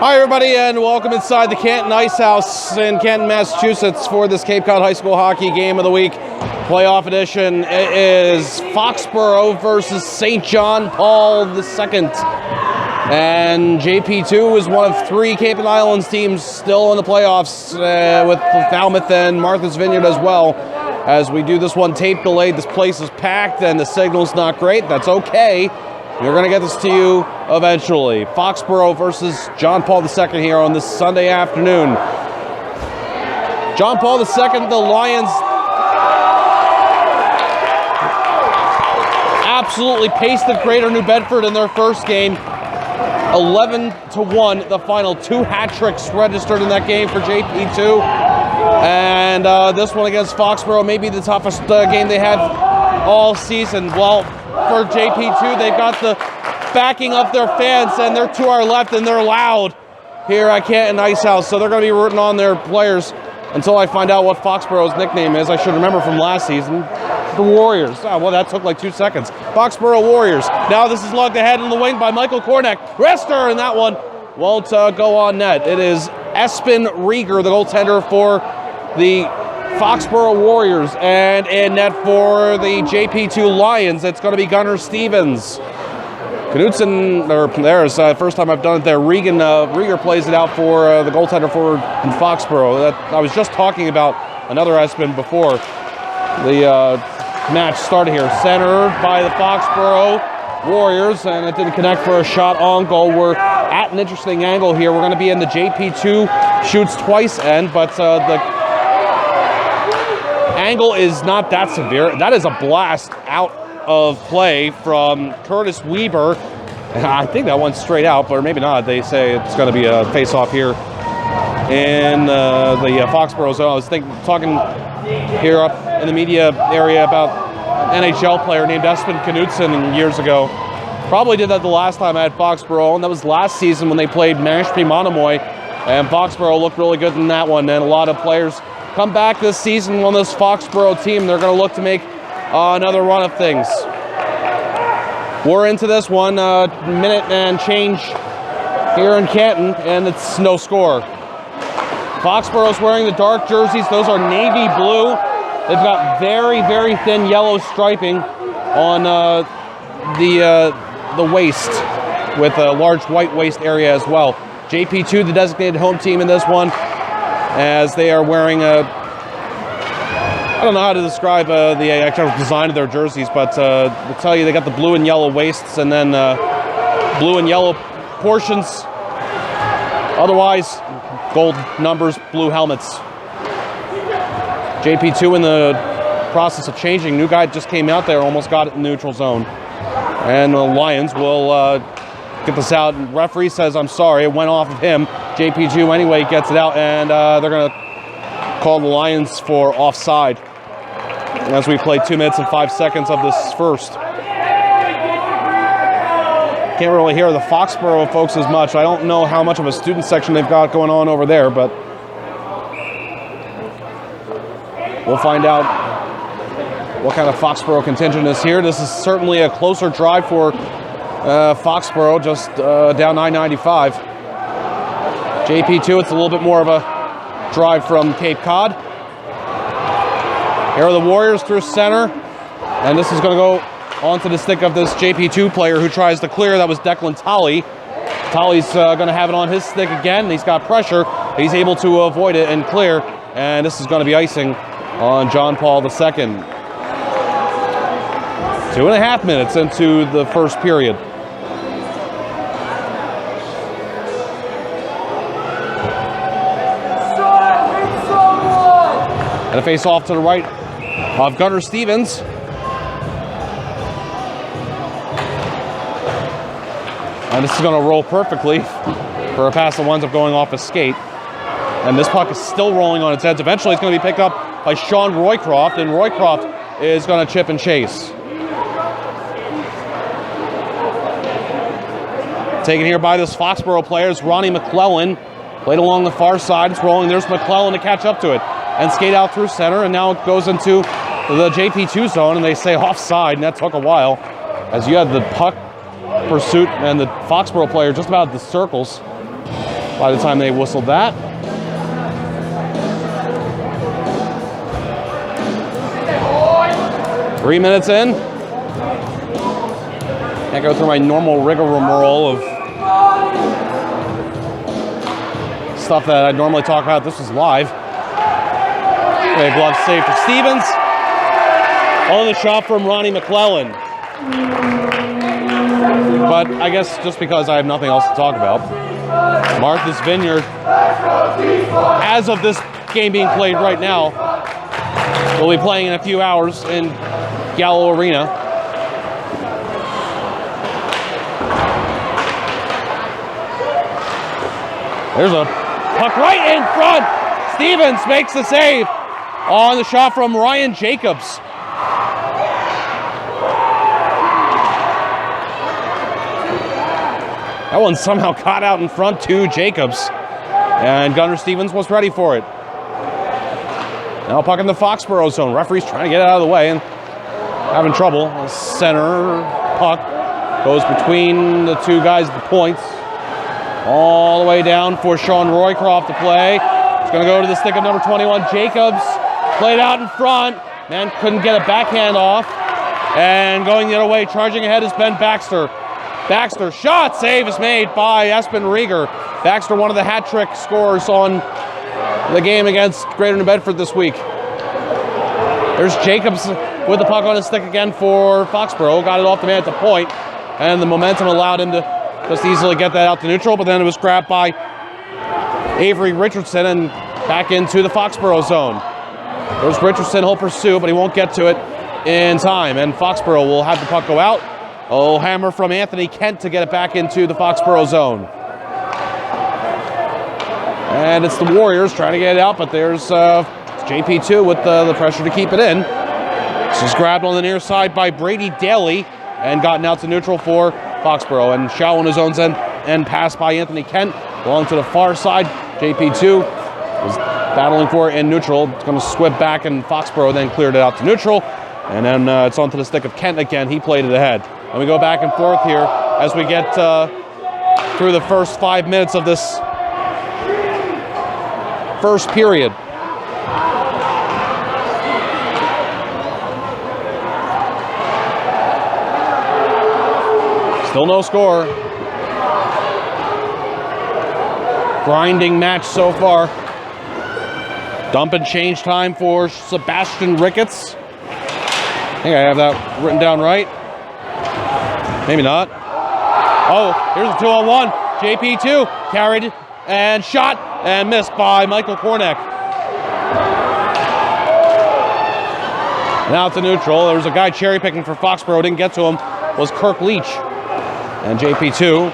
Hi everybody and welcome inside the Canton Ice House in Canton, Massachusetts for this Cape Cod High School Hockey Game of the Week playoff edition. It is Foxboro versus St. John Paul II. And JP2 is one of three Cape and Islands teams still in the playoffs with Falmouth and Martha's Vineyard as well. As we do this one tape delayed, this place is packed and the signal's not great. That's okay. We're going to get this to you eventually. Foxboro versus John Paul II here on this Sunday afternoon. John Paul II, the Lions absolutely pasted Greater New Bedford in their first game. 11-1, the final. 2 hat tricks registered in that game for JP2. And this one against Foxboro may be the toughest game they had all season. Well, for JP2, they've got the backing of their fans, and they're to our left, and they're loud here at Canton Ice House, so they're going to be rooting on their players until I find out what Foxboro's nickname is. I should remember from last season. The Warriors. Oh, well, that took like 2 seconds. Foxboro Warriors. Now this is lugged ahead in the wing by Michael Kornek. Rester, and that one won't go on net. It is Espen Rieger, the goaltender for the Foxboro Warriors, and in net for the JP2 Lions, it's going to be Gunnar Stevens. Knudsen, or there's first time I've done it there. Rieger plays it out for the goaltender for Foxboro. I was just talking about another Espen before the match started here. Centered by the Foxboro Warriors, and it didn't connect for a shot on goal. We're at an interesting angle here. We're going to be in the JP2 shoots twice end, but the angle is not that severe. That is a blast out of play from Curtis Weber. I think that went straight out, but maybe not. They say it's going to be a face-off here in the Foxboro zone. I was talking here up in the media area about an NHL player named Espen Knudsen years ago. Probably did that the last time I had Foxboro, and that was last season when they played Mashpee Monomoy, and Foxboro looked really good in that one, and a lot of players come back this season on this Foxboro team. They're going to look to make another run of things. We're into this one, minute and change here in Canton, and it's no score. Foxboro's wearing the dark jerseys. Those are navy blue. They've got very, very thin yellow striping on the waist, with a large white waist area as well. JP2, the designated home team in this one, as they are wearing I don't know how to describe the actual design of their jerseys, but I'll tell you they got the blue and yellow waists and then blue and yellow portions. Otherwise, gold numbers, blue helmets. JP2 in the process of changing. New guy just came out there, almost got it in the neutral zone. And the Lions will get this out. Referee says, I'm sorry, it went off of him. JP2 anyway gets it out, and they're going to call the Lions for offside as we play 2 minutes and 5 seconds of this first. Can't really hear the Foxboro folks as much. I don't know how much of a student section they've got going on over there, but we'll find out what kind of Foxboro contingent is here. This is certainly a closer drive for Foxboro, just down I-95. JP2, it's a little bit more of a drive from Cape Cod. Here are the Warriors through center, and this is going to go onto the stick of this JP2 player who tries to clear. That was Declan Tolley. Tolley's going to have it on his stick again. He's got pressure. He's able to avoid it and clear, and this is going to be icing on John Paul II. 2.5 minutes into the first period. And a face off to the right of Gunnar Stevens. And this is going to roll perfectly for a pass that winds up going off a skate. And this puck is still rolling on its head. Eventually it's going to be picked up by Sean Roycroft, and Roycroft is going to chip and chase. Taken here by this Foxboro players, Ronnie McClellan. Played along the far side. It's rolling. There's McClellan to catch up to it and skate out through center, and now it goes into the JP2 zone, and they say offside, and that took a while as you had the puck pursuit and the Foxboro player just about the circles. by the time they whistled that. Three minutes in. Can't go through my normal rigmarole of stuff that I normally talk about. This was live. Okay, glove save for Stevens. On the shot from Ronnie McClellan. But I guess just because I have nothing else to talk about, Martha's Vineyard, as of this game being played right now, will be playing in a few hours in Gallo Arena. There's a puck right in front. Stevens makes the save on the shot from Ryan Jacobs. That one somehow caught out in front to Jacobs. And Gunnar Stevens was ready for it. Now puck in the Foxboro zone. Referee's trying to get it out of the way and having trouble. The center puck goes between the two guys at the points. All the way down for Sean Roycroft to play. It's going to go to the stick of number 21, Jacobs. Played out in front. Man couldn't get a backhand off. And going the other way, charging ahead is Ben Baxter. Baxter, shot, save is made by Espen Rieger. Baxter, one of the hat trick scorers on the game against Greater New Bedford this week. There's Jacobs with the puck on his stick again for Foxboro. Got it off the man at the point, and the momentum allowed him to just easily get that out to neutral, but then it was grabbed by Avery Richardson and back into the Foxboro zone. There's Richardson, he'll pursue, but he won't get to it in time, and Foxboro will have the puck go out. Oh, hammer from Anthony Kent to get it back into the Foxboro zone. And it's the Warriors trying to get it out, but there's JP2 with the pressure to keep it in. This is grabbed on the near side by Brady Daly and gotten out to neutral for Foxboro. And Shaw on his own end and passed by Anthony Kent along to the far side. JP2 was battling for it in neutral. It's going to squib back, and Foxboro then cleared it out to neutral. And then it's onto the stick of Kent again. He played it ahead. And we go back and forth here as we get through the first 5 minutes of this first period. Still no score. Grinding match so far. Dump and change time for Sebastian Ricketts. I think I have that written down right. Maybe not. Oh, here's a 2-on-1. JP2 carried and shot and missed by Michael Kornek. Now to neutral. There was a guy cherry picking for Foxboro. Didn't get to him. Was Kirk Leach. And JP2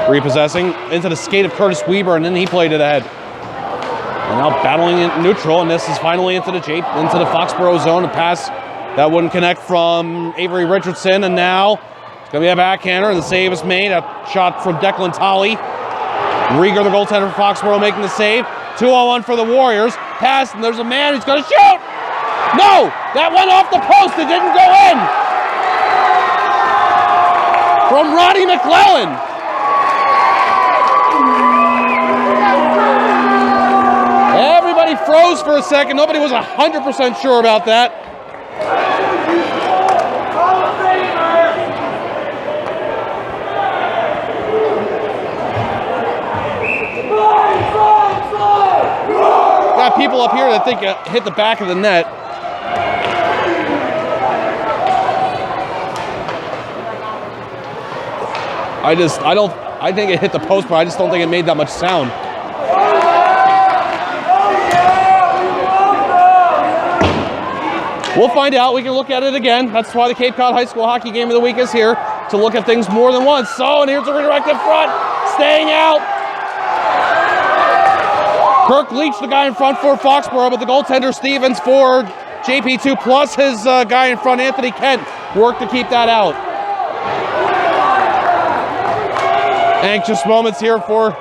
repossessing into the skate of Curtis Weber, and then he played it ahead. And now battling in neutral, and this is finally into the Foxboro zone. A pass that wouldn't connect from Avery Richardson, and now it's going to be a backhander, and the save is made. A shot from Declan Tolley. Rieger, the goaltender for Foxboro, making the save. 2-on-1 for the Warriors. Pass, and there's a man who's going to shoot! No! That went off the post. It didn't go in! From Ronnie McClellan. Everybody froze for a second. Nobody was 100% sure about that. Got people up here that think it hit the back of the net. I think it hit the post, but I just don't think it made that much sound. We'll find out. We can look at it again. That's why the Cape Cod High School Hockey Game of the Week is here, to look at things more than once. So, and here's a redirected front, staying out. Kirk Leach, the guy in front for Foxboro, but the goaltender Stevens for JP2 plus his guy in front, Anthony Kent, worked to keep that out. Anxious moments here for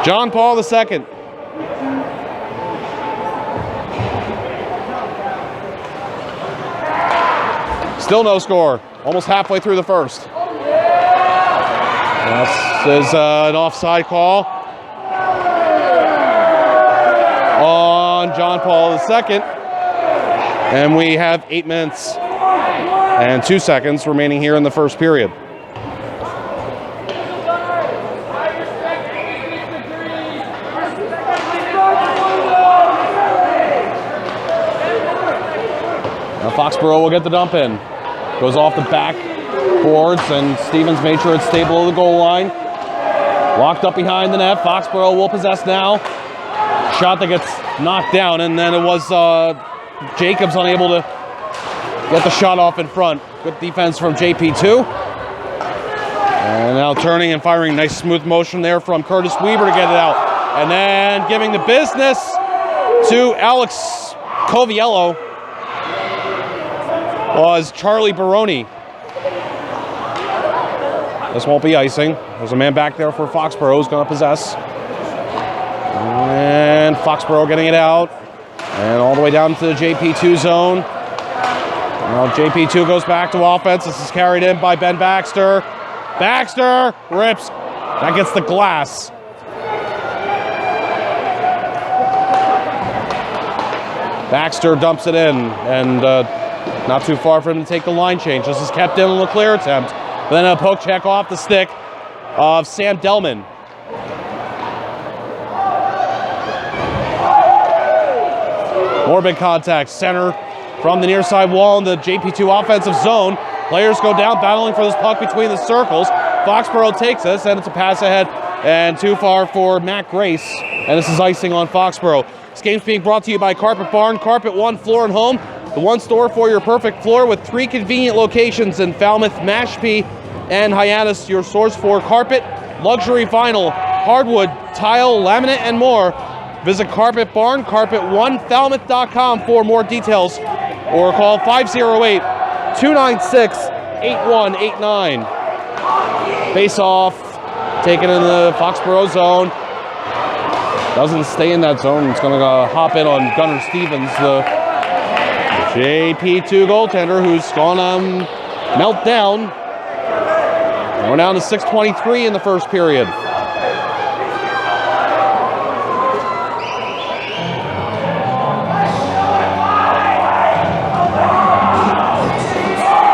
John Paul II. Still no score. Almost halfway through the first. This is an offside call on John Paul II. And we have 8 minutes and 2 seconds remaining here in the first period. Now Foxboro will get the dump in. Goes off the back boards, and Stevens made sure it's stayed below the goal line. Locked up behind the net. Foxboro will possess now. Shot that gets knocked down, and then it was Jacobs unable to get the shot off in front. Good defense from JP2. And now turning and firing. Nice smooth motion there from Curtis Weaver to get it out. And then giving the business to Alex Coviello was Charlie Baroni. This won't be icing. There's a man back there for Foxboro who's going to possess. And Foxboro getting it out. And all the way down to the JP2 zone. Now JP2 goes back to offense. This is carried in by Ben Baxter. Baxter rips. That gets the glass. Baxter dumps it in. And not too far for him to take the line change. This is kept in on the clear attempt. But then a poke check off the stick of Sam Delman. More big contact. Center from the near side wall in the JP2 offensive zone. Players go down battling for this puck between the circles. Foxboro takes this, and it's a pass ahead and too far for Matt Grace. And this is icing on Foxboro. This game's being brought to you by Carpet Barn, Carpet One Floor and Home. The one store for your perfect floor with 3 convenient locations in Falmouth, Mashpee, and Hyannis. Your source for carpet, luxury vinyl, hardwood, tile, laminate, and more. Visit Carpet Barn, carpet1falmouth.com for more details, or call 508-296-8189. Face off, taken in the Foxboro zone. Doesn't stay in that zone. It's going to hop in on Gunnar Stevens, the JP2 goaltender, who's going to melt down. We're down to 6:23 in the first period.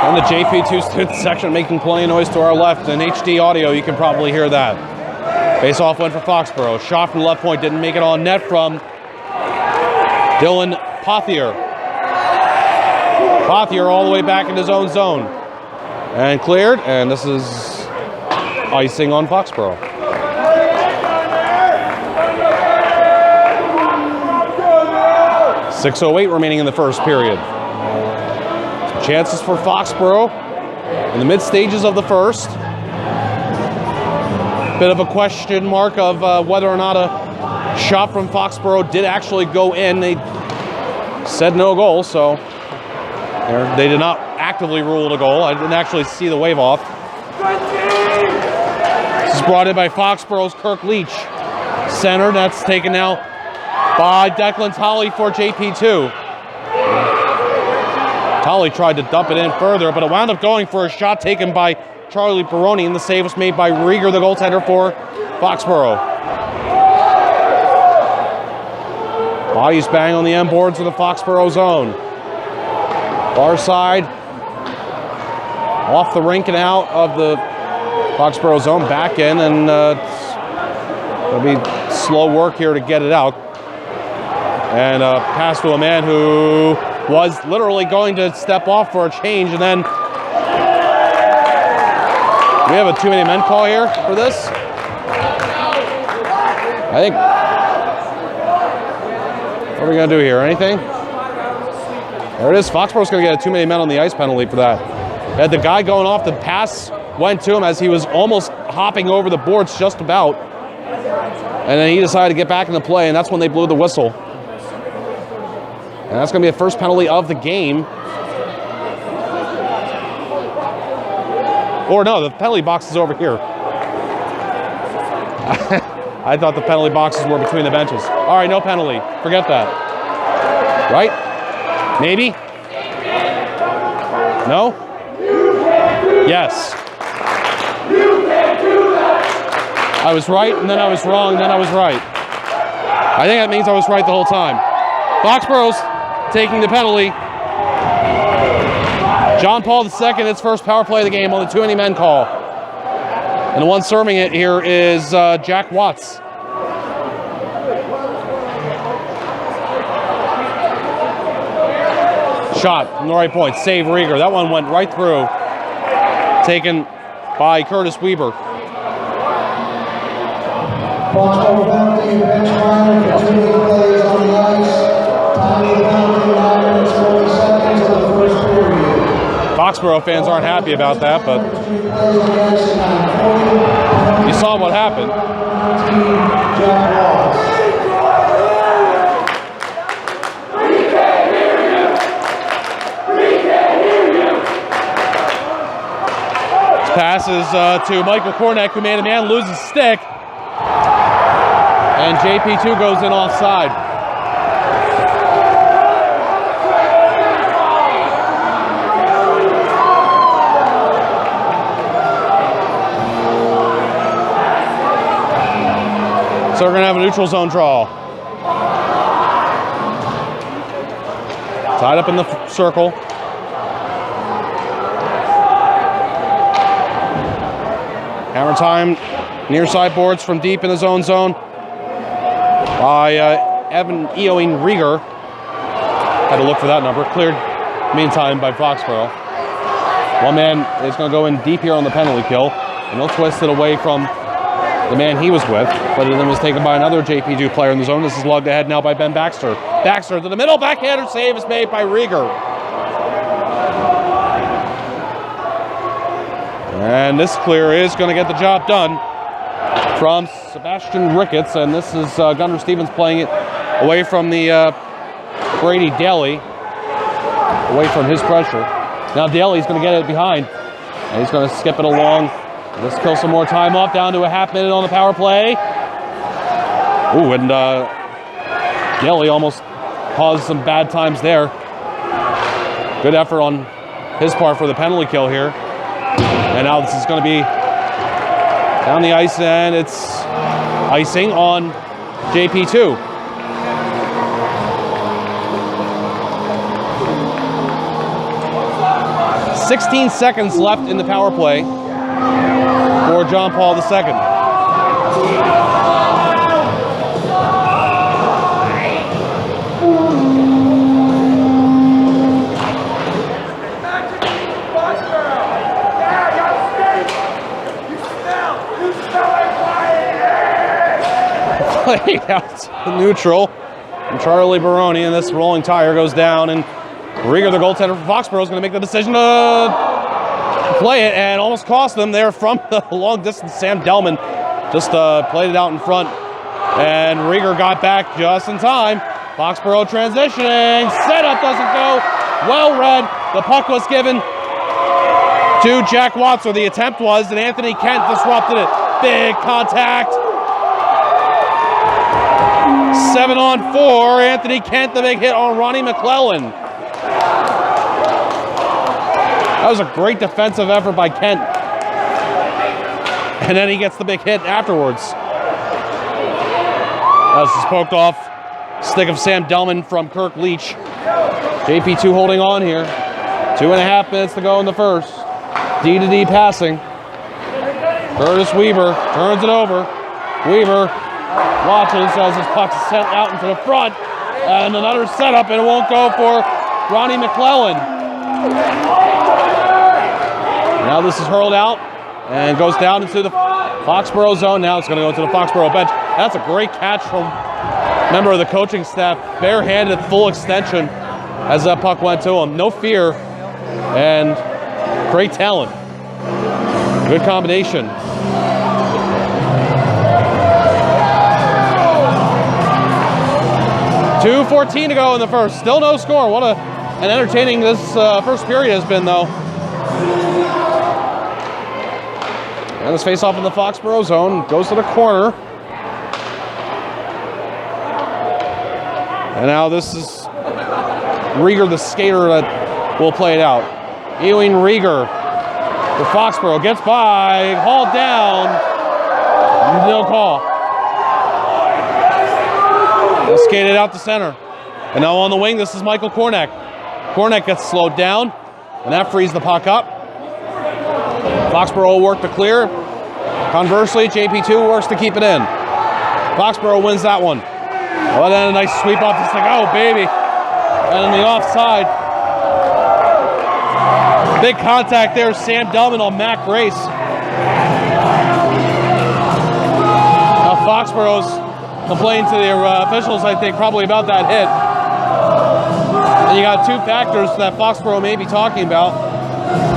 And the JP2 student section making plenty of noise to our left. In HD audio, you can probably hear that. Face-off went for Foxboro. Shot from the left point, didn't make it on net from Dylan Pothier. Pothier all the way back in his own zone. And cleared, and this is icing on Foxboro. .608 remaining in the first period. Some chances for Foxboro in the mid stages of the first. Bit of a question mark of whether or not a shot from Foxboro did actually go in. They said no goal, so they did not actively rule it a goal. I didn't actually see the wave off. This is brought in by Foxboro's Kirk Leach. Center, that's taken now by Declan Tolley for JP2. Tolley tried to dump it in further, but it wound up going for a shot taken by Charlie Baroni, and the save was made by Rieger, the goaltender for Foxboro. Bodies bang on the end boards of the Foxboro zone. Far side, off the rink and out of the Foxboro zone, back in, and it'll be slow work here to get it out. And pass to a man who was literally going to step off for a change, and then we have a too many men call here for this. I think, what are we gonna do here? Anything? There it is. Foxboro's going to get a too many men on the ice penalty for that. Had the guy going off, the pass went to him as he was almost hopping over the boards just about. And then he decided to get back into play, and that's when they blew the whistle. And that's going to be the first penalty of the game. Or no, the penalty box is over here. I thought the penalty boxes were between the benches. All right, no penalty. Forget that. Right? Maybe? No? Yes. You can't do that. I was right, and then I was wrong, and then I was right. I think that means I was right the whole time. Foxboro's taking the penalty. John Paul II, its first power play of the game on the too-many men call. And the one serving it here is Jack Watts. Shot from the right point. Save Rieger. That one went right through. Taken by Curtis Weber. Foxboro penalty, bench minor, continuing plays on the ice. Time of the penalty, 9 minutes, 40 seconds of the first period. Foxboro fans aren't happy about that, but you saw what happened. This passes to Michael Kornek, who made a man lose his stick. And JP2 goes in offside. So we're going to have a neutral zone draw. Tied up in the circle. Hammer time, near side boards from deep in the zone by Evan Ewing Rieger. Had to look for that number. Cleared meantime by Foxboro. One man is going to go in deep here on the penalty kill, and he'll twist it away from the man he was with, but it then was taken by another JP2 player in the zone. This is lugged ahead now by Ben Baxter. Baxter to the middle, backhander save is made by Rieger. And this clear is going to get the job done from Sebastian Ricketts, and this is Gunnar Stevens playing it away from the Brady Daly, away from his pressure. Now Daly's going to get it behind, and he's going to skip it along. Let's kill some more time off, down to a half minute on the power play. Ooh, and Daly almost caused some bad times there. Good effort on his part for the penalty kill here. And now this is going to be down the ice, and it's icing on JP2. "16 seconds left in the power play for John Paul II. Played out to neutral from Charlie Baroni, and this rolling tire goes down, and Rieger, the goaltender for Foxboro, is going to make the decision to play it, and almost cost them there from the long distance. Sam Delman just played it out in front, and Rieger got back just in time. Foxboro transitioning, setup doesn't go, well read. The puck was given to Jack Watts, or the attempt was, and Anthony Kent disrupted it. Big contact. 7-on-4, Anthony Kent, the big hit on Ronnie McClellan. That was a great defensive effort by Kent. And then he gets the big hit afterwards. This is poked off. Stick of Sam Delman from Kirk Leach. JP2 holding on here. 2.5 minutes to go in the first. D-to-D passing. Curtis Weber turns it over. Weber watches as his puck is sent out into the front. And another setup, and it won't go for Ronnie McClellan. Now this is hurled out and goes down into the Foxboro zone. Now it's going to go to the Foxboro bench. That's a great catch from a member of the coaching staff. Barehanded, full extension as that puck went to him. No fear and great talent. Good combination. .2:14 to go in the first. Still no score. What an entertaining this first period has been, though. And this face off in the Foxboro zone. Goes to the corner. And now this is Rieger, the skater, that will play it out. Ewing Rieger for Foxboro. Gets by. Hauled down. No call. Skated out to center. And now on the wing, this is Michael Kornak. Kornak gets slowed down, and that frees the puck up. Foxboro will work to clear. Conversely, JP2 works to keep it in. Foxboro wins that one. Well, then a nice sweep off the stick. Oh, baby. And in the offside. Big contact there. Sam Delman on Matt Grace. Now Foxboro's complaining to the officials, I think, probably about that hit. And you got two factors that Foxboro may be talking about.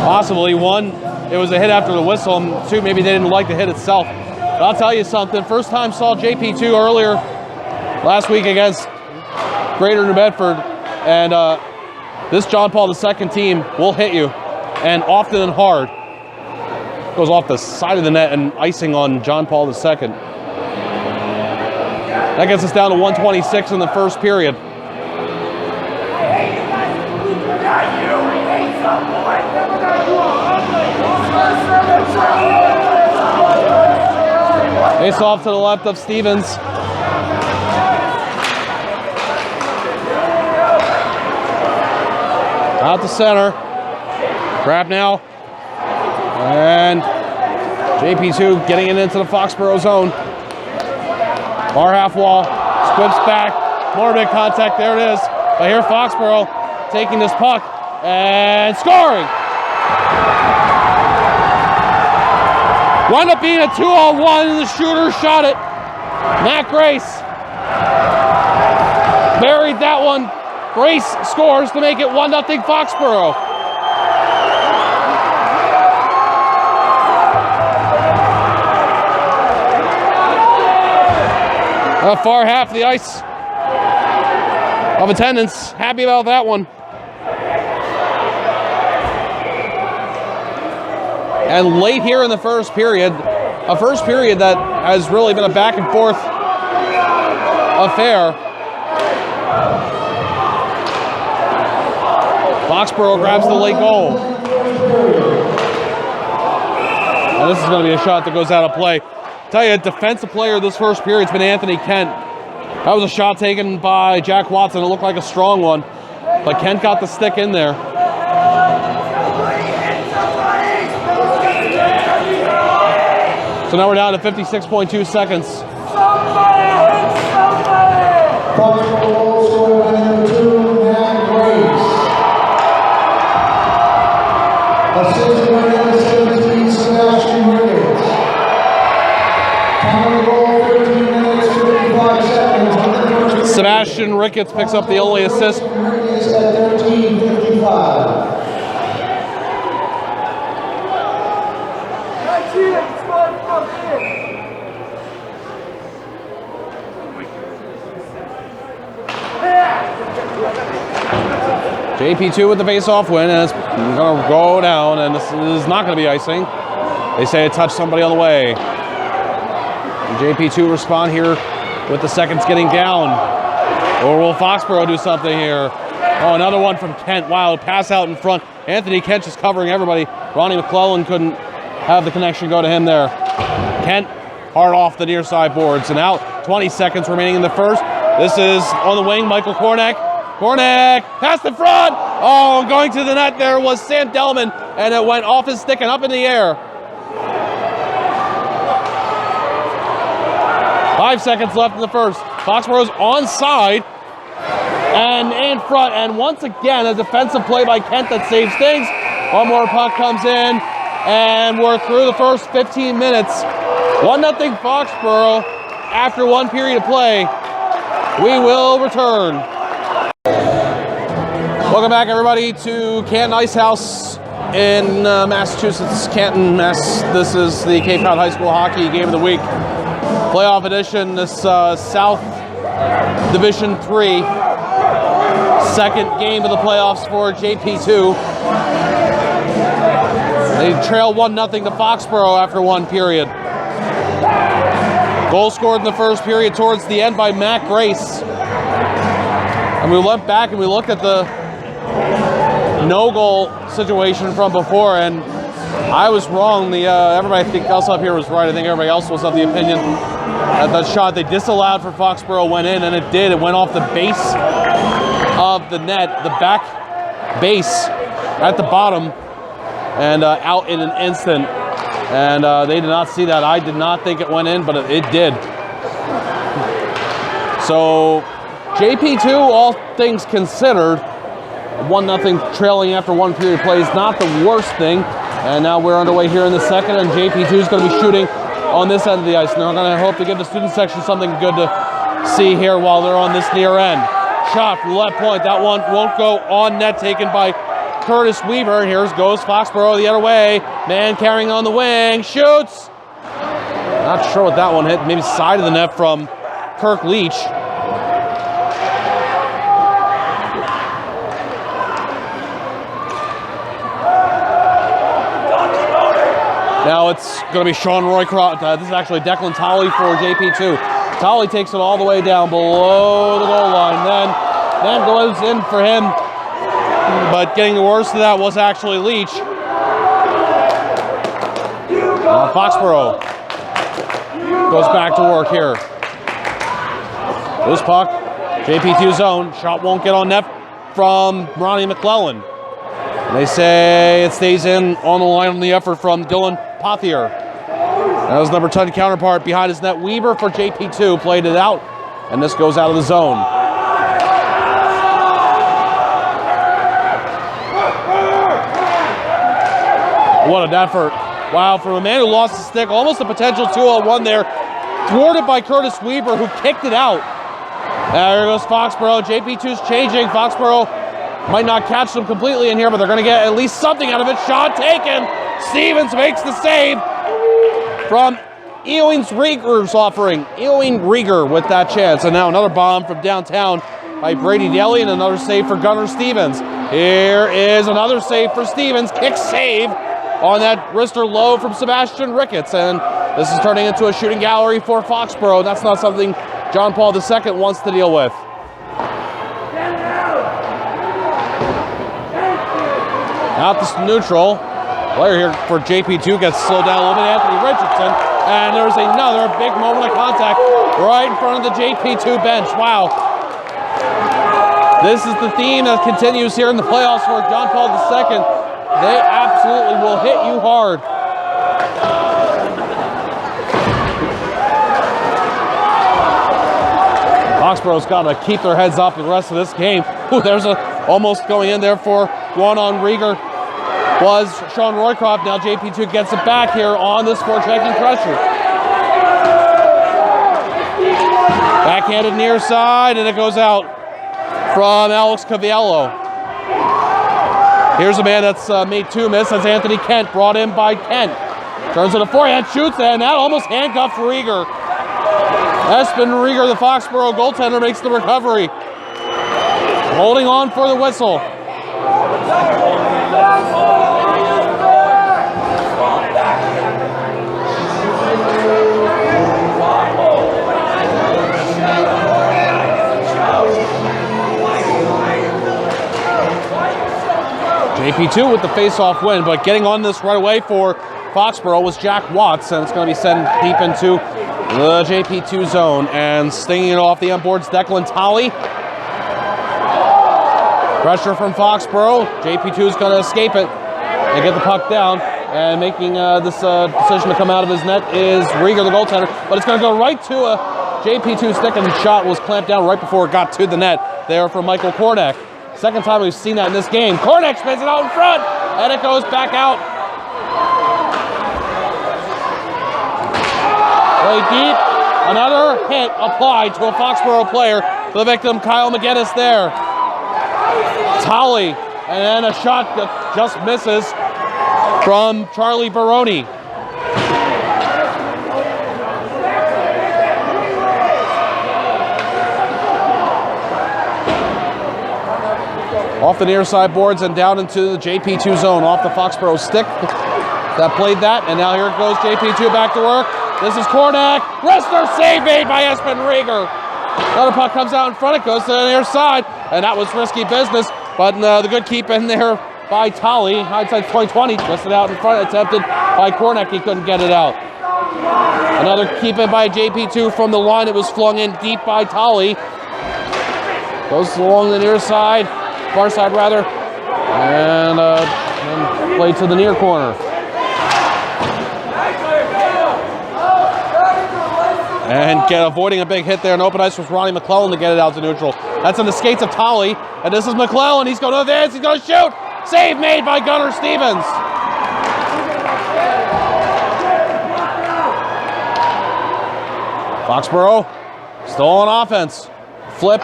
Possibly. One, it was a hit after the whistle. And two, maybe they didn't like the hit itself. But I'll tell you something. First time saw JP2 earlier last week against Greater New Bedford. And this John Paul II team will hit you. And often and hard. Goes off the side of the net and icing on John Paul II. That gets us down to 126 in the first period. Face off to the left of Stevens. Out to center. Grab now. And JP2 getting it into the Foxboro zone. Far half wall. Squips back. More big contact. There it is. But here Foxboro taking this puck and scoring. Wound up being a 2-on-1 and the shooter shot it. Matt Grace buried that one. Grace scores to make it 1-0 Foxboro. Far half of the ice of attendance. Happy about that one. And late here in the first period, a first period that has really been a back and forth affair. Foxboro grabs the late goal. And this is going to be a shot that goes out of play. Tell you, defensive player this first period has been Anthony Kent. That was a shot taken by Jack Watson. It looked like a strong one, but Kent got the stick in there. So now we're down to 56.2 seconds. Foxboro goal scorer by number 2, Matt Grace. Assisted by number 17, Sebastian Ricketts. Time of the goal, 13 minutes, 55 seconds. Sebastian Ricketts picks up the only assist. Ricketts at 13:55. JP2 with the face-off win, and it's going to go down, and this is not going to be icing. They say it touched somebody on the way. And JP2 respond here with the seconds getting down. Or will Foxboro do something here? Oh, another one from Kent. Wow, pass out in front. Anthony Kent just covering everybody. Ronnie McClellan couldn't have the connection go to him there. Kent hard off the near side boards. And now 20 seconds remaining in the first. This is on the wing, Michael Kornak. Kornak, past the front. Oh, going to the net there was Sam Delman, and it went off his stick and up in the air. 5 seconds left in the first. Foxboro's onside and in front, and once again, a defensive play by Kent that saves things. One more puck comes in, and we're through the first 15 minutes. 1-0 Foxboro after one period of play. We will return. Welcome back, everybody, to Canton Ice House in Massachusetts, Canton, Mass. This is the Cape Cod High School Hockey Game of the Week. Playoff edition, this South Division 3. Second game of the playoffs for JP2. They trail 1-0 to Foxboro after one period. Goal scored in the first period towards the end by Matt Grace. And we went back and we looked at the no-goal situation from before, and I was wrong. Everybody else up here was right. I think everybody else was of the opinion that that shot they disallowed for Foxboro went in, and it did. It went off the base of the net, the back base at the bottom, and out in an instant. And they did not see that. I did not think it went in, but it did. So JP2, all things considered, 1-0 trailing after one period of play is not the worst thing. And now we're underway here in the second, and JP2 is going to be shooting on this end of the ice. And they're going to hope to give the student section something good to see here while they're on this near end. Shot from the left point. That one won't go on net, taken by Curtis Weaver. Here goes Foxboro the other way. Man carrying on the wing. Shoots. Not sure what that one hit. Maybe side of the net from Kirk Leach. Now it's going to be Sean Roycroft. This is actually Declan Tolley for JP2. Tolley takes it all the way down below the goal line. Then goes in for him. But getting the worst of that was actually Leach. Foxboro goes back to work here. Loose puck. JP2 zone. Shot won't get on net from Ronnie McClellan. They say it stays in on the line on the effort from Dylan Pothier. That was number 10 counterpart behind his net. Weaver for JP2 played it out, and this goes out of the zone. What an effort. Wow, from a man who lost the stick, almost a potential 2-on-1 there. Thwarted by Curtis Weaver, who kicked it out. There goes Foxboro. JP2's changing. Foxboro might not catch them completely in here, but they're going to get at least something out of it. Shot taken. Stevens makes the save from Ewing Rieger with that chance. And now another bomb from downtown by Brady Daly, and another save for Gunnar Stevens. Here is another save for Stevens. Kick save on that wrister low from Sebastian Ricketts. And this is turning into a shooting gallery for Foxboro. That's not something John Paul II wants to deal with. Out this neutral. Player here for JP2 gets slowed down a little bit, Anthony Richardson. And there's another big moment of contact right in front of the JP2 bench. Wow. This is the theme that continues here in the playoffs for John Paul II. They absolutely will hit you hard. Foxboro's got to keep their heads up the rest of this game. Ooh, there's almost going in there for one on Rieger. Was Sean Roycroft. Now JP2 gets it back here on this forechecking pressure. Backhanded near side, and it goes out from Alex Caviello. Here's a man that's made two misses. That's Anthony Kent, brought in by Kent. Turns it a forehand, shoots, and that almost handcuffed Rieger. Espen Rieger, the Foxboro goaltender, makes the recovery. Holding on for the whistle. JP2 with the face-off win, but getting on this right away for Foxboro was Jack Watts, and it's going to be sent deep into the JP2 zone. And stinging it off the end boards, Declan Tolley. Pressure from Foxboro. JP2 is going to escape it and get the puck down. And making this decision to come out of his net is Rieger, the goaltender. But it's going to go right to a JP2 stick, and the shot was clamped down right before it got to the net there from Michael Kornak. Second time we've seen that in this game. Kornak spins it out in front, and it goes back out. Play deep. Another hit applied to a Foxboro player. The victim, Kyle McGinnis there. Tolley, and then a shot that just misses from Charlie Baroni. Off the near side boards and down into the JP2 zone, off the Foxboro stick. That played that, and now here it goes, JP2 back to work. This is Kornak. Wrestler save made by Espen Rieger. Another puck comes out in front, it goes to the near side, and that was risky business, but the good keep in there by Tolley. Hindsight 2020, twisted out in front, attempted by Kornek. He couldn't get it out. Another keep in by JP2 from the line. It was flung in deep by Tolley. Goes along the near side, far side rather, and played to the near corner. And avoiding a big hit there in open ice was Ronnie McClellan to get it out to neutral. That's on the skates of Tolley, and this is McClellan. He's going to advance, he's going to shoot. Save made by Gunnar Stevens. Foxboro still on offense. Flip.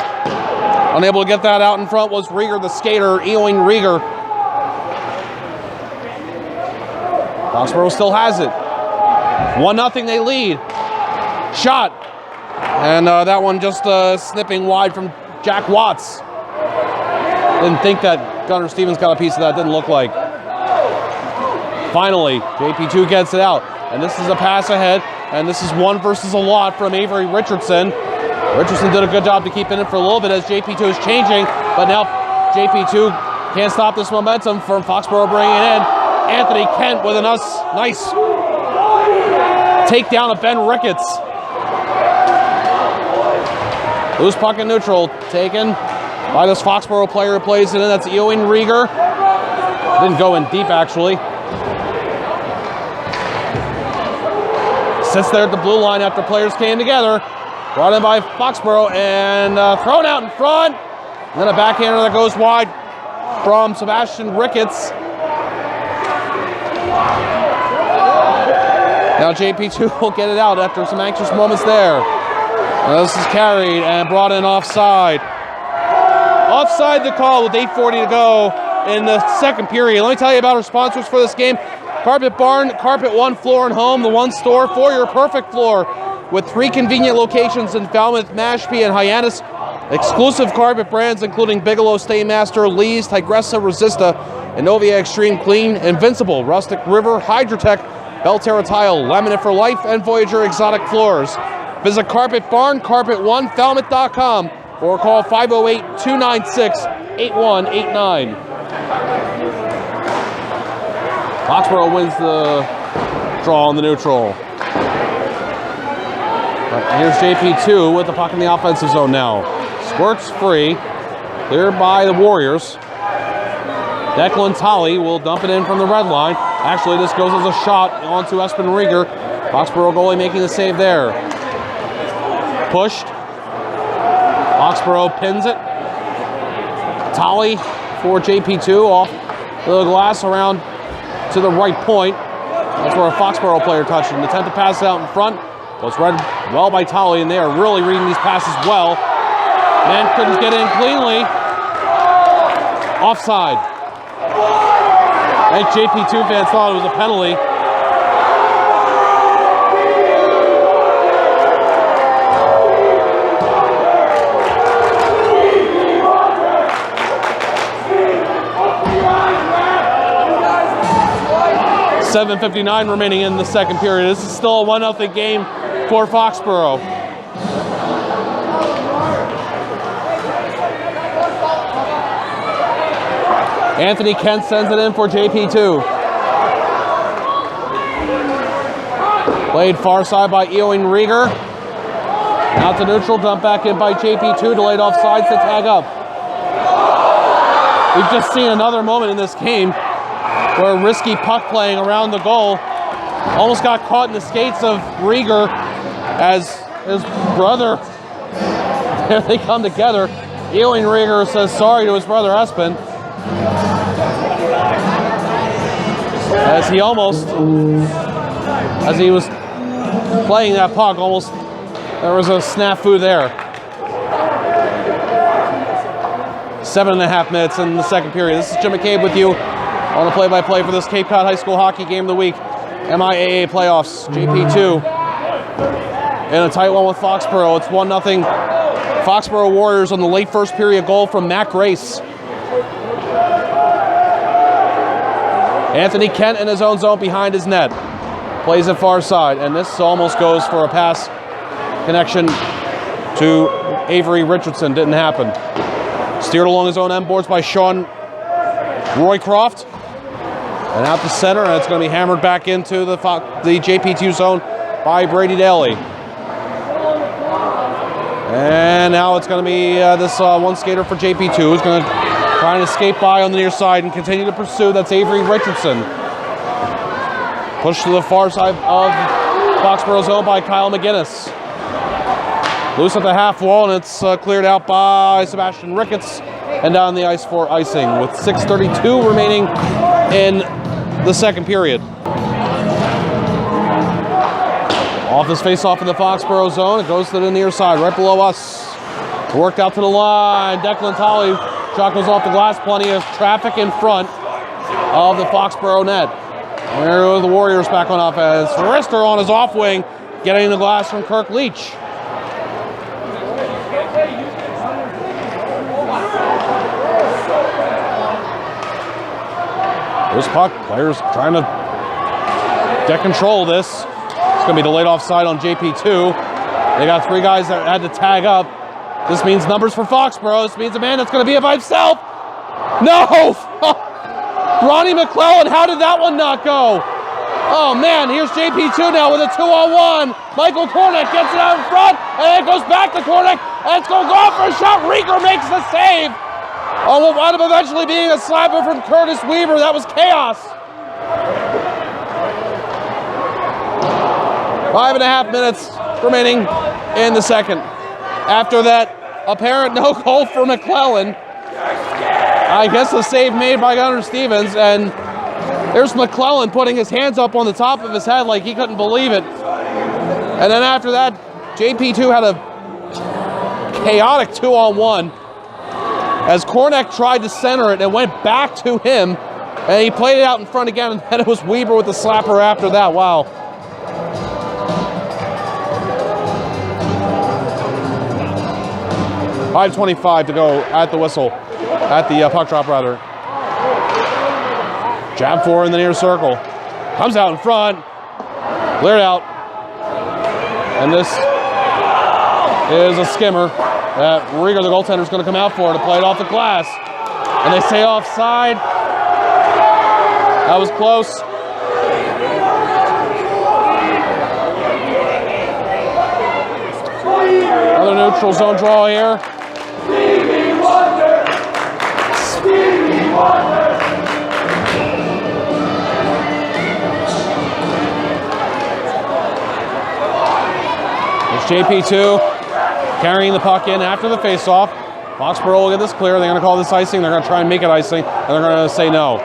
Unable to get that out in front was Rieger, the skater, Ewing Rieger. Foxboro still has it. 1-0 they lead. Shot. And that one just snipping wide from Jack Watts. Didn't think that Gunnar Stevens got a piece of that. Didn't look like. Finally, JP2 gets it out. And this is a pass ahead. And this is 1 versus a lot from Avery Richardson. Richardson did a good job to keep in it for a little bit as JP2 is changing. But now JP2 can't stop this momentum from Foxboro bringing it in. Anthony Kent with a nice takedown of Ben Ricketts. Loose puck in neutral, taken by this Foxboro player who plays it in. That's Ewing Rieger. Didn't go in deep, actually. Sits there at the blue line after players came together. Brought in by Foxboro and thrown out in front. And then a backhander that goes wide from Sebastian Ricketts. Now JP2 will get it out after some anxious moments there. Now this is carried and brought in offside. Offside the call with 8:40 to go in the second period. Let me tell you about our sponsors for this game. Carpet Barn, Carpet One Floor and Home, the one store for your perfect floor with 3 convenient locations in Falmouth, Mashpee, and Hyannis. Exclusive carpet brands including Bigelow Stainmaster, Lee's, Tigressa, Resista, Innovia Extreme Clean, Invincible, Rustic River, Hydrotech, Belterra Tile, Laminate for Life, and Voyager Exotic Floors. Visit Carpet Barn, carpet1falmouth.com, or call 508-296-8189. Foxboro wins the draw on the neutral. Here's JP2 with the puck in the offensive zone now. Squirts free, cleared by the Warriors. Declan Tolley will dump it in from the red line. Actually, this goes as a shot onto Espen Rieger. Foxboro goalie making the save there. Pushed. Foxboro pins it. Tolley for JP2 off the glass around to the right point. That's where a Foxboro player touched it. An attempt to pass it out in front. Was read well by Tolley, and they are really reading these passes well. Man couldn't get in cleanly. Offside. I think JP2 fans thought it was a penalty. .7:59 remaining in the second period. This is still a 1-0 game for Foxboro. Anthony Kent sends it in for JP2. Played far side by Ewing Rieger. Out to neutral, dump back in by JP2, delayed offside to tag up. We've just seen another moment in this game where risky puck playing around the goal almost got caught in the skates of Rieger as his brother, there they come together. Ewing Rieger says sorry to his brother Espen. As he was playing that puck, there was a snafu there. 7.5 minutes in the second period. This is Jim McCabe with you on the play-by-play for this Cape Cod High School Hockey Game of the Week. MIAA playoffs, JP2 in a tight one with Foxboro. It's 1-0 Foxboro Warriors on the late first period goal from Matt Grace. Anthony Kent in his own zone behind his net. Plays it far side, and this almost goes for a pass connection to Avery Richardson. Didn't happen. Steered along his own end boards by Sean Roycroft. And out to center, and it's going to be hammered back into the JP2 zone by Brady Daly. And now it's going to be this one skater for JP2 who's going to try and escape by on the near side and continue to pursue. That's Avery Richardson. Pushed to the far side of Foxboro zone by Kyle McGinnis. Loose at the half wall, and it's cleared out by Sebastian Ricketts and down the ice for icing with 6:32 remaining in the second period. Off this face-off in the Foxboro zone. It goes to the near side, right below us. Worked out to the line. Declan Tolley. Shot goes off the glass. Plenty of traffic in front of the Foxboro net. There go the Warriors back on offense. Rister on his off wing, getting the glass from Kirk Leach. This puck, players trying to get control of this. It's going to be delayed offside on JP2. They got 3 guys that had to tag up. This means numbers for Foxboro. This means a man that's going to be by himself. No! Ronnie McClellan, how did that one not go? Oh man, here's JP2 now with a 2-on-1. Michael Kornick gets it out in front, and it goes back to Kornick, and it's going to go off for a shot. Rieger makes the save. Oh, what wound up eventually being a slapper from Curtis Weaver. That was chaos. 5.5 minutes remaining in the second. After that apparent no goal for McClellan, I guess a save made by Gunnar Stevens, and there's McClellan putting his hands up on the top of his head like he couldn't believe it. And then after that, JP2 had a chaotic 2-on-1 as Kornick tried to center it and went back to him, and he played it out in front again, and then it was Weaver with the slapper after that. Wow. .5:25 to go at the whistle, at the puck drop rather. Jab 4 in the near circle. Comes out in front. Cleared out. And this is a skimmer that Rieger, the goaltender, is going to come out for to play it off the glass. And they say offside. That was close. Another neutral zone draw here. Stevie Wonder! Stevie Wonder! JP2 carrying the puck in after the faceoff. Foxboro will get this clear. They're going to call this icing. They're going to try and make it icing, and they're going to say no.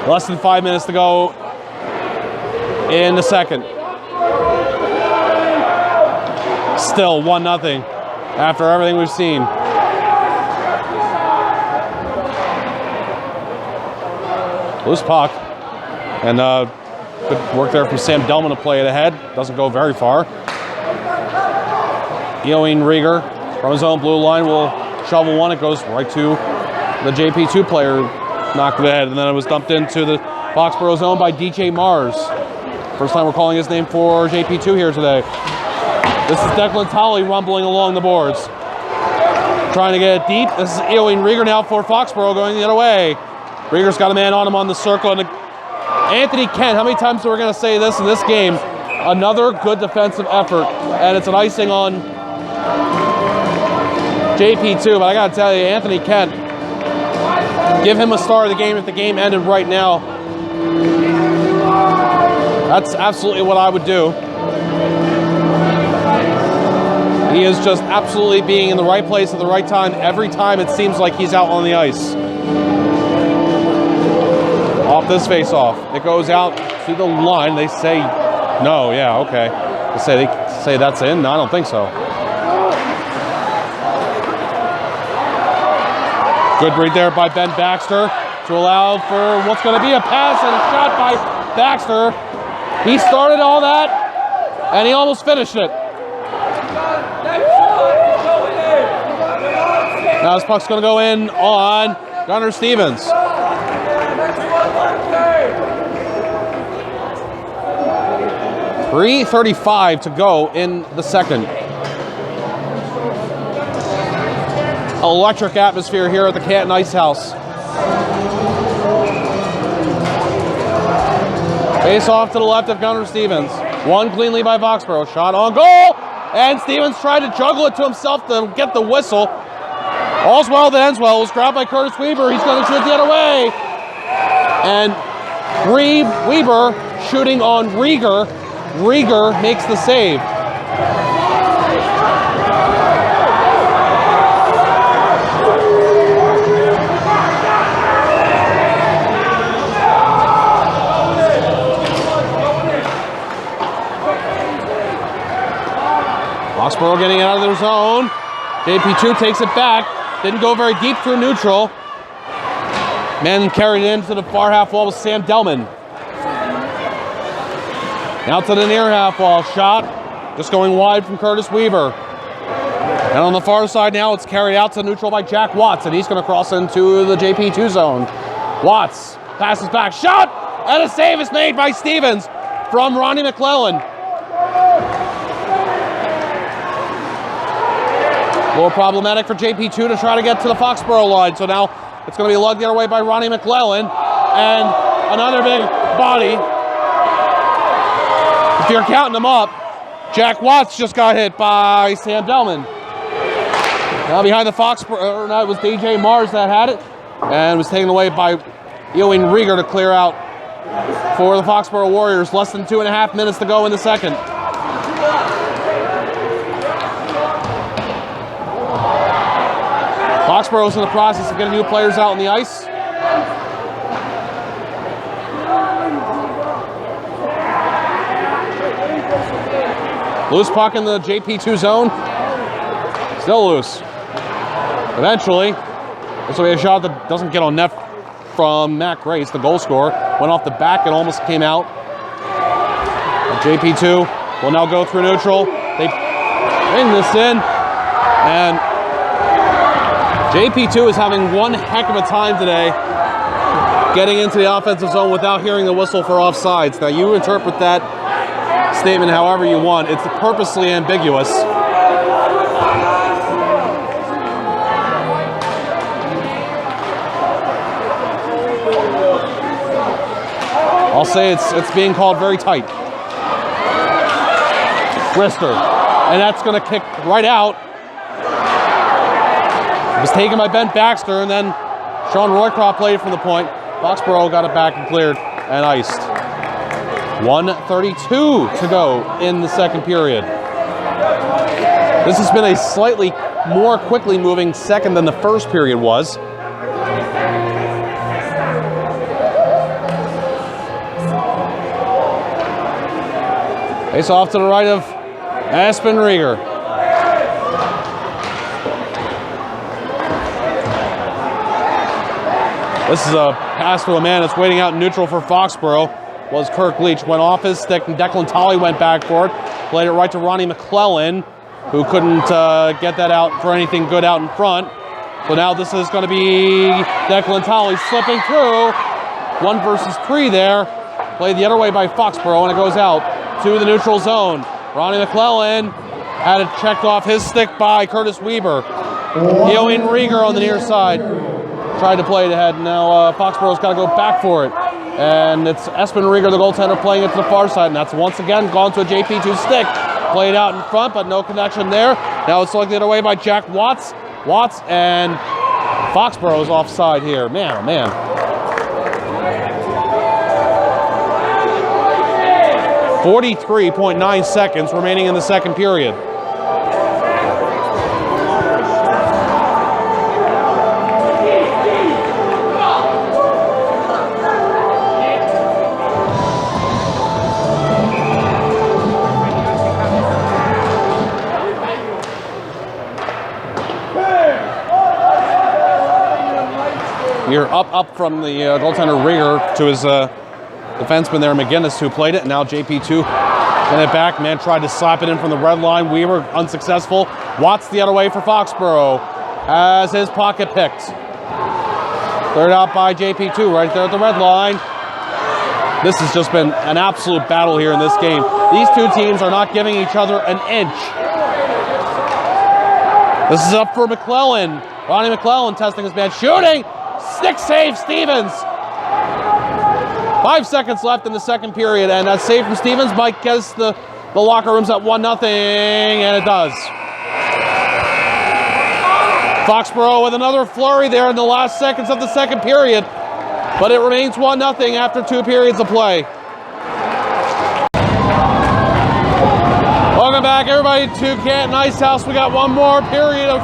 Less than 5 minutes to go in the second. Still 1-0 after everything we've seen. Loose puck. And good work there from Sam Delman to play it ahead. Doesn't go very far. Eoin Rieger from his own blue line will shovel one. It goes right to the JP2 player. Knocked it ahead. And then it was dumped into the Foxboro zone by DJ Mars. First time we're calling his name for JP2 here today. This is Declan Tolley rumbling along the boards. Trying to get it deep. This is Eoin Rieger now for Foxboro going the other way. Rieger's got a man on him on the circle. And Anthony Kent, how many times are we going to say this in this game? Another good defensive effort, and it's an icing on JP2, but I got to tell you, Anthony Kent, give him a star of the game if the game ended right now. That's absolutely what I would do. He is just absolutely being in the right place at the right time every time it seems like he's out on the ice. Off this face-off, it goes out to the line. They say no. Yeah, okay. They say that's in. No, I don't think so. Good read there by Ben Baxter to allow for what's going to be a pass and a shot by Baxter. He started all that, and he almost finished it. Now this puck's going to go in on Gunnar Stevens. 3:35 to go in the second. electric atmosphere here at the Canton Ice House. Face off to the left of Gunnar Stevens. Won cleanly by Foxboro. Shot on goal! And Stevens tried to juggle it to himself to get the whistle. All's well that ends well. It was grabbed by Curtis Weber. He's going to shoot the other way. And Weber shooting on Rieger. Rieger makes the save. Foxboro getting out of their zone. JP2 takes it back. Didn't go very deep through neutral. Man carried it into the far half wall with Sam Delman. Now to the near half wall. Shot just going wide from Curtis Weaver. And on the far side now, it's carried out to neutral by Jack Watts, and he's going to cross into the JP2 zone. Watts passes back. Shot! And a save is made by Stevens from Ronnie McClellan. A little problematic for JP2 to try to get to the Foxboro line. So now it's going to be lugged the other way by Ronnie McClellan. And another big body. If you're counting them up, Jack Watts just got hit by Sam Delman. Now behind the Foxboro, no, it was DJ Mars that had it. And was taken away by Ewing Rieger to clear out for the Foxboro Warriors. Less than 2.5 minutes to go in the second. Foxboro's in the process of getting new players out on the ice. Loose puck in the JP2 zone. Still loose. Eventually, this will be a shot that doesn't get on net from Matt Grace, the goal scorer. Went off the back and almost came out. JP2 will now go through neutral. They bring this in, and JP2 is having one heck of a time today getting into the offensive zone without hearing the whistle for offsides. Now, you interpret that statement however you want. It's purposely ambiguous. I'll say it's being called very tight. Wrister, and that's going to kick right out. It was taken by Ben Baxter, and then Sean Roycroft played from the point. Foxboro got it back and cleared and iced. 1:32 to go in the second period. This has been a slightly more quickly moving second than the first period was. Face off to the right of Aspen Rieger. This is a pass to a man that's waiting out in neutral for Foxboro. Was Kirk Leach. Went off his stick, and Declan Tolley went back for it. Played it right to Ronnie McClellan, who couldn't get that out for anything good out in front. So now this is going to be Declan Tolley slipping through. 1 versus 3 there. Played the other way by Foxboro, and it goes out to the neutral zone. Ronnie McClellan had it checked off his stick by Curtis Weber. Ewing Rieger on the near side. Tried to play it ahead. Now Foxboro's got to go back for it. And it's Espen Rieger, the goaltender, playing it to the far side. And that's once again gone to a JP2 stick. Played out in front, but no connection there. Now it's selected away by Jack Watts. Watts and Foxboro's offside here. Man, oh man. .9 seconds remaining in the second period. You're up from the goaltender Rieger to his defenseman there, McGinnis, who played it. Now JP2 in it back. Man tried to slap it in from the red line. Weaver unsuccessful. Watts the other way for Foxboro. Has his pocket picked. Cleared out by JP2 right there at the red line. This has just been an absolute battle here in this game. These two teams are not giving each other an inch. This is up for McClellan. Ronnie McClellan testing his man, shooting. Stick save, Stevens. 5 seconds left in the second period, and that save from Stevens might get us the locker rooms at 1-0, and it does. Foxboro with another flurry there in the last seconds of the second period, but it remains 1-0 after 2 periods of play. Welcome back, everybody, to Canton Ice House. We got one more period of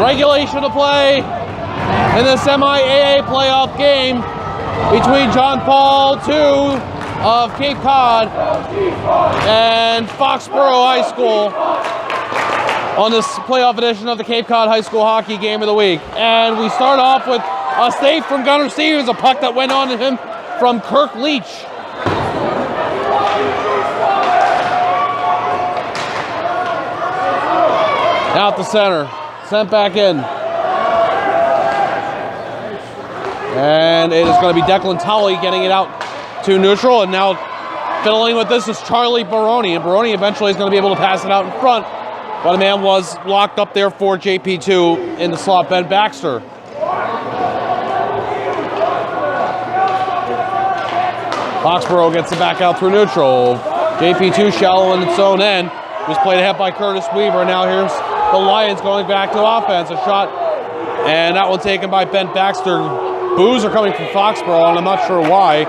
regulation to play in the semi-AA playoff game between John Paul II of Cape Cod and Foxboro High School on this playoff edition of the Cape Cod High School Hockey Game of the Week. And we start off with a save from Gunnar Stevens, a puck that went on to him from Kirk Leach. Out the center, sent back in. And it is going to be Declan Tolley getting it out to neutral, and now fiddling with this is Charlie Baroni, and Baroni eventually is going to be able to pass it out in front, but a man was locked up there for JP2 in the slot, Ben Baxter. Foxboro gets it back out through neutral. JP2 shallow in its own end. Was played ahead by Curtis Weaver. Now here's the Lions going back to offense. A shot, and that one taken by Ben Baxter. Boos are coming from Foxboro, and I'm not sure why.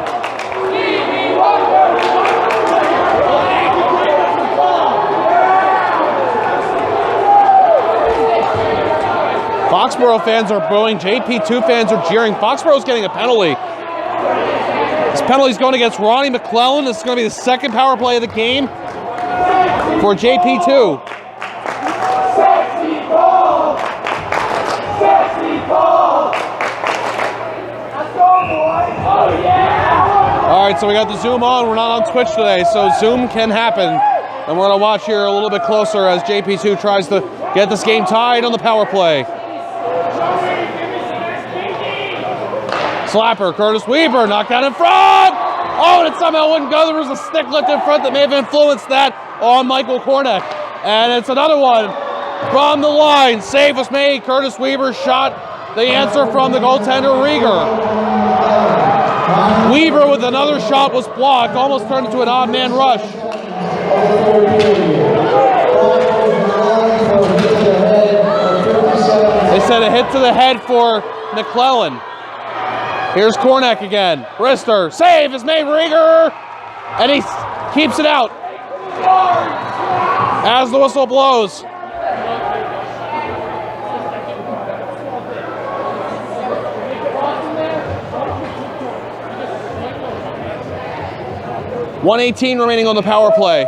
Foxboro fans are booing. JP2 fans are jeering. Foxboro's getting a penalty. This penalty is going against Ronnie McClellan. This is going to be the second power play of the game for JP2. Sexy ball! Sexy ball! Let's go, boys! Oh, yeah! All right, so we got the Zoom on. We're not on Twitch today, so Zoom can happen. And we're going to watch here a little bit closer as JP2 tries to get this game tied on the power play. Slapper, Curtis Weaver, knocked out in front! Oh, and it somehow wouldn't go. There was a stick lift in front that may have influenced that on Michael Kornick. And it's another one from the line. Save was made. Curtis Weaver shot the answer from the goaltender, Rieger. Weaver with another shot was blocked, almost turned into an odd man rush. They said a hit to the head for McClellan. Here's Kornick again. Brister, save is made, Rieger, and he keeps it out as the whistle blows. .118 remaining on the power play.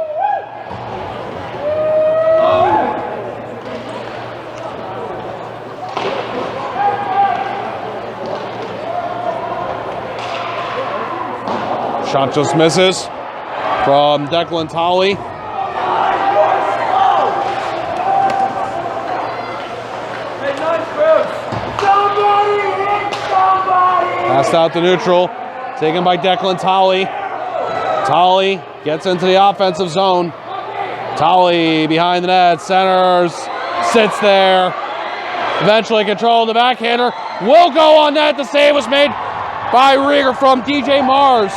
Shot just misses from Declan Tolley. Passed out to neutral, taken by Declan Tolley. Tolley gets into the offensive zone. Tolley behind the net, centers, sits there. Eventually control the backhander. Will go on net. The save was made by Rieger from DJ Mars.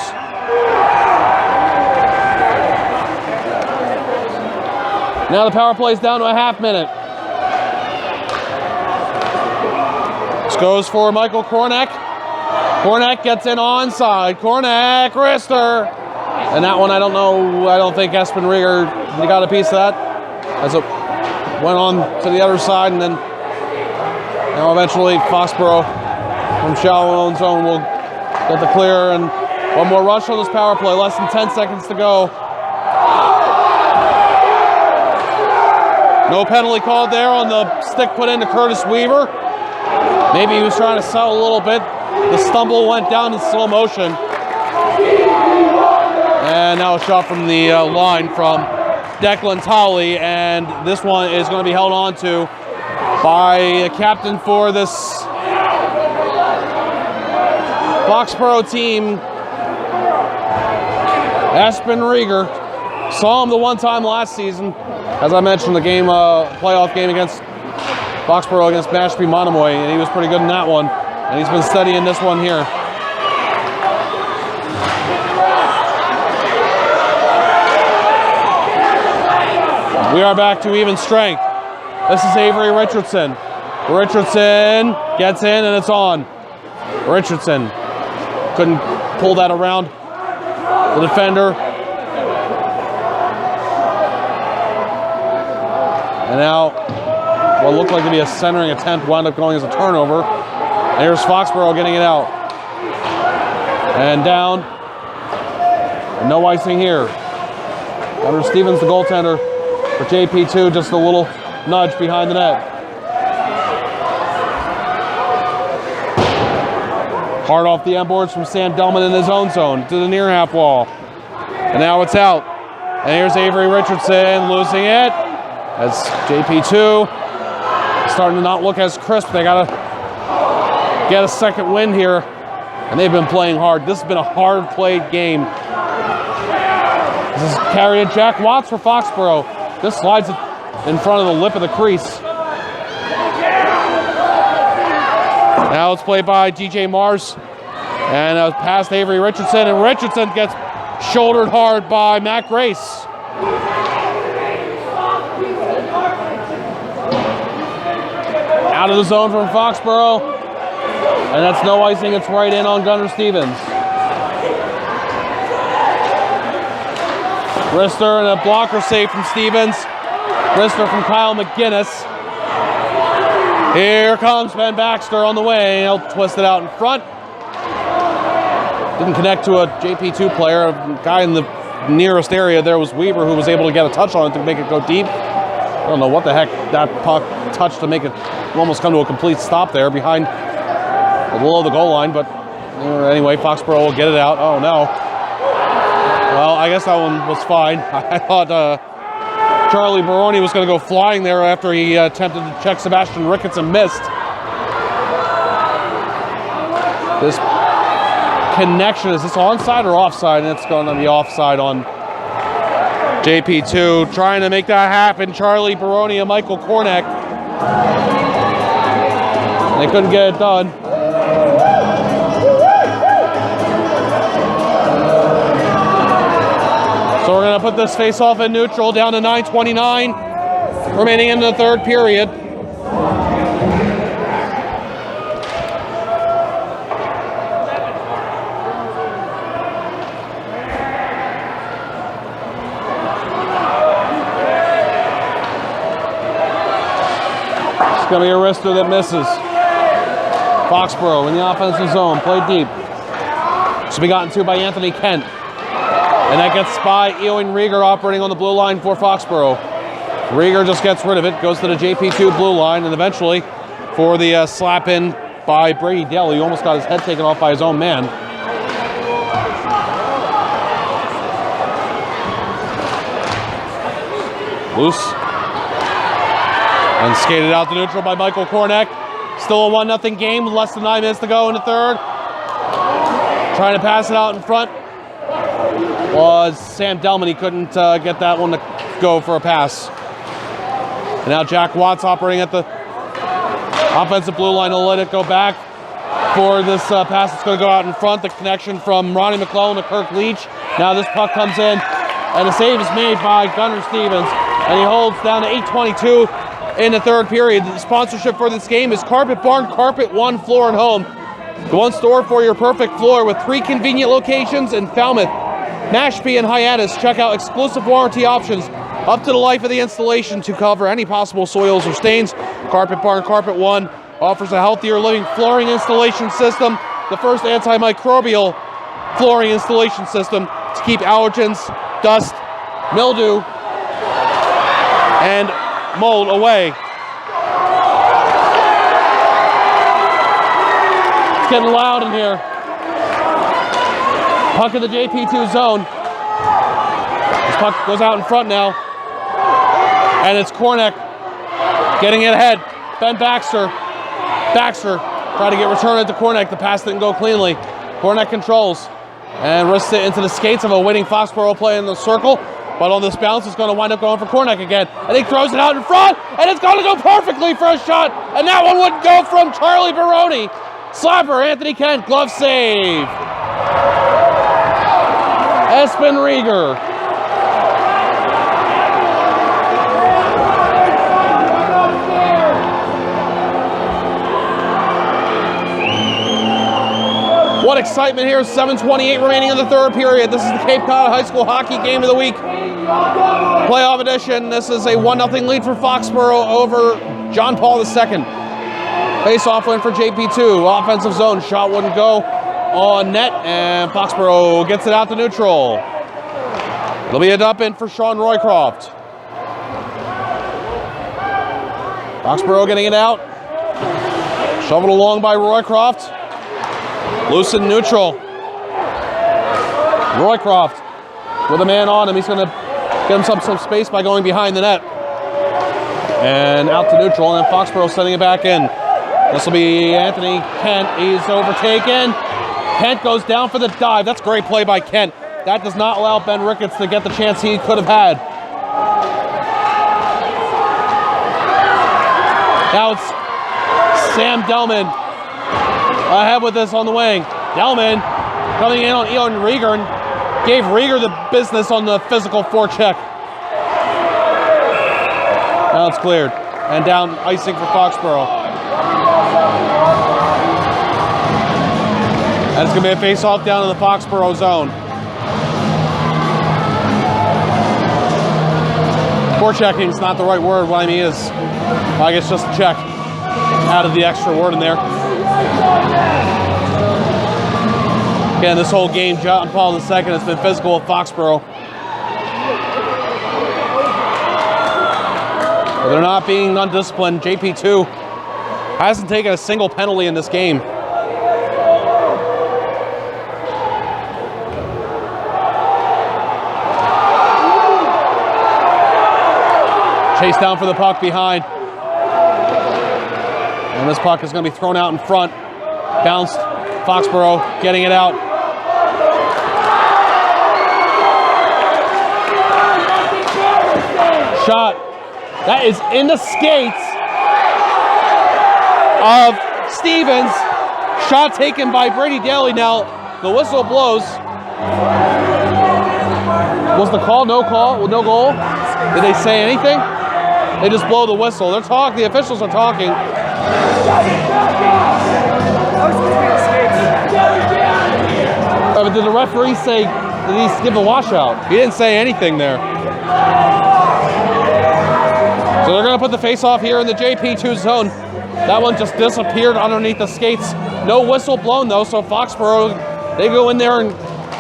Now the power play is down to a half minute. This goes for Michael Kornick. Kornick gets in onside. Kornick, wrister. And that one, I don't know. I don't think Espen Rieger got a piece of that as it went on to the other side. And then now eventually Foxboro from shallow own zone will get the clear. And one more rush on this power play. Less than 10 seconds to go. No penalty called there on the stick put into Curtis Weaver. Maybe he was trying to settle a little bit. The stumble went down in slow motion. And now a shot from the line from Declan Tolley. And this one is going to be held on to by a captain for this Foxboro team, Espen Rieger. Saw him the one time last season, as I mentioned, the game, playoff game against Foxboro against Mashpee Monomoy, and he was pretty good in that one. And he's been studying this one here. We are back to even strength. This is Avery Richardson. Richardson gets in and it's on. Richardson couldn't pull that around the defender. And now what looked like to be a centering attempt wound up going as a turnover. And here's Foxboro getting it out. And down. And no icing here. Gunnar Stevens, the goaltender for JP2, just a little nudge behind the net. Hard off the end boards from Sam Delman in his own zone to the near half wall. And now it's out. And here's Avery Richardson losing it. As JP2 starting to not look as crisp. They got to get a second win here. And they've been playing hard. This has been a hard played game. This is carried to Jack Watts for Foxboro. This slides it in front of the lip of the crease. Now it's played by DJ Mars. And past Avery Richardson. And Richardson gets shouldered hard by Matt Grace. Out of the zone from Foxboro. And that's no icing. It's right in on Gunnar Stevens. Rister and a blocker save from Stevens. Rister from Kyle McGinnis. Here comes Ben Baxter on the way. He'll twist it out in front. Didn't connect to a JP2 player. A guy in the nearest area there was Weaver, who was able to get a touch on it to make it go deep. I don't know what the heck that puck touched to make it almost come to a complete stop there behind, below the goal line. But anyway, Foxboro will get it out. Oh no. Well, I guess that one was fine. I thought Charlie Baroni was going to go flying there after he attempted to check Sebastian Ricketts and missed. This connection, is this onside or offside? And it's going to be offside on JP2. Trying to make that happen, Charlie Baroni and Michael Kornek. They couldn't get it done. So we're going to put this face-off in neutral, down to 9:29 remaining in the third period. It's going to be a wrister that misses. Foxboro in the offensive zone, played deep. Should be gotten to by Anthony Kent. And that gets by Ewing Rieger operating on the blue line for Foxboro. Rieger just gets rid of it, goes to the JP2 blue line, and eventually for the slap in by Brady Dell. He almost got his head taken off by his own man. Loose. And skated out to neutral by Michael Kornek. Still a 1-0 game, less than 9 minutes to go in the third. Trying to pass it out in front was Sam Delman. He couldn't get that one to go for a pass. And now Jack Watts operating at the offensive blue line. He'll let it go back for this pass that's going to go out in front. The connection from Ronnie McClellan to Kirk Leach. Now this puck comes in, and the save is made by Gunnar Stevens. And he holds down to 8:22 in the third period. The sponsorship for this game is Carpet Barn, Carpet One Floor and Home. The one store for your perfect floor with 3 convenient locations in Falmouth, Mashpee, and Hyannis. Check out exclusive warranty options up to the life of the installation to cover any possible soils or stains. Carpet Barn, Carpet One offers a healthier living flooring installation system, the first antimicrobial flooring installation system to keep allergens, dust, mildew, and mold away. It's getting loud in here. Puck in the JP2 zone. This puck goes out in front now. And it's Kornek getting it ahead. Ben Baxter. Baxter trying to get returned to Kornek. The pass didn't go cleanly. Kornek controls and wrists it into the skates of a waiting Foxboro play in the circle. But on this bounce, it's going to wind up going for Cornick again. And he throws it out in front, and it's going to go perfectly for a shot. And that one would go from Charlie Baroni. Slapper, Anthony Kent, glove save. Espen Rieger. What excitement here, 7:28 remaining in the third period. This is the Cape Cod High School Hockey Game of the Week. Playoff edition. This is a 1-0 lead for Foxboro over John Paul II. Face-off win for JP2. Offensive zone, shot wouldn't go on net, and Foxboro gets it out to neutral. It'll be a dump-in for Sean Roycroft. Foxboro getting it out. Shoveled along by Roycroft. Loose in neutral. Roycroft with a man on him. He's going to get himself some space by going behind the net. And out to neutral, and then Foxboro sending it back in. This will be Anthony Kent. He's overtaken. Kent goes down for the dive. That's great play by Kent. That does not allow Ben Ricketts to get the chance he could have had. Now it's Sam Delman ahead with this on the wing. Delman coming in on Eon Rieger and gave Rieger the business on the physical forecheck. Now it's cleared. And down icing for Foxboro. And it's going to be a face-off down in the Foxboro zone. Forechecking is not the right word. What I mean is, I guess just a check. Added the extra word in there. Again, this whole game, John Paul II has been physical with Foxboro. But they're not being undisciplined. JP2 hasn't taken a single penalty in this game. Chase down for the puck behind. And this puck is going to be thrown out in front. Bounced. Foxboro getting it out. Shot. That is in the skates of Stevens. Shot taken by Brady Daly. Now, the whistle blows. Was the call no call? Well, no goal? Did they say anything? They just blow the whistle. They're talking. The officials are talking. But did the referee say, did he give a washout? He didn't say anything there. So they're going to put the face-off here in the JP2 zone. That one just disappeared underneath the skates. No whistle blown, though, so Foxboro, they go in there and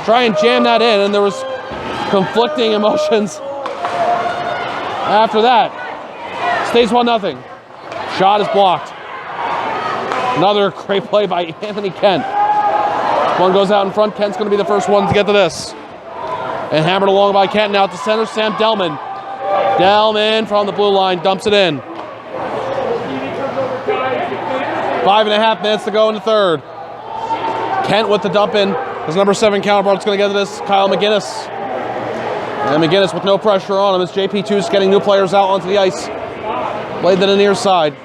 try and jam that in, and there was conflicting emotions after that. Stays 1-0. Shot is blocked. Another great play by Anthony Kent. One goes out in front. Kent's going to be the first one to get to this. And hammered along by Kent. Now to center, Sam Delman. Delman from the blue line dumps it in. 5.5 minutes to go in the third. Kent with the dump in. His number 7 counterpart's going to get to this, Kyle McGinnis. And McGinnis with no pressure on him as JP2's getting new players out onto the ice. Played to the near side.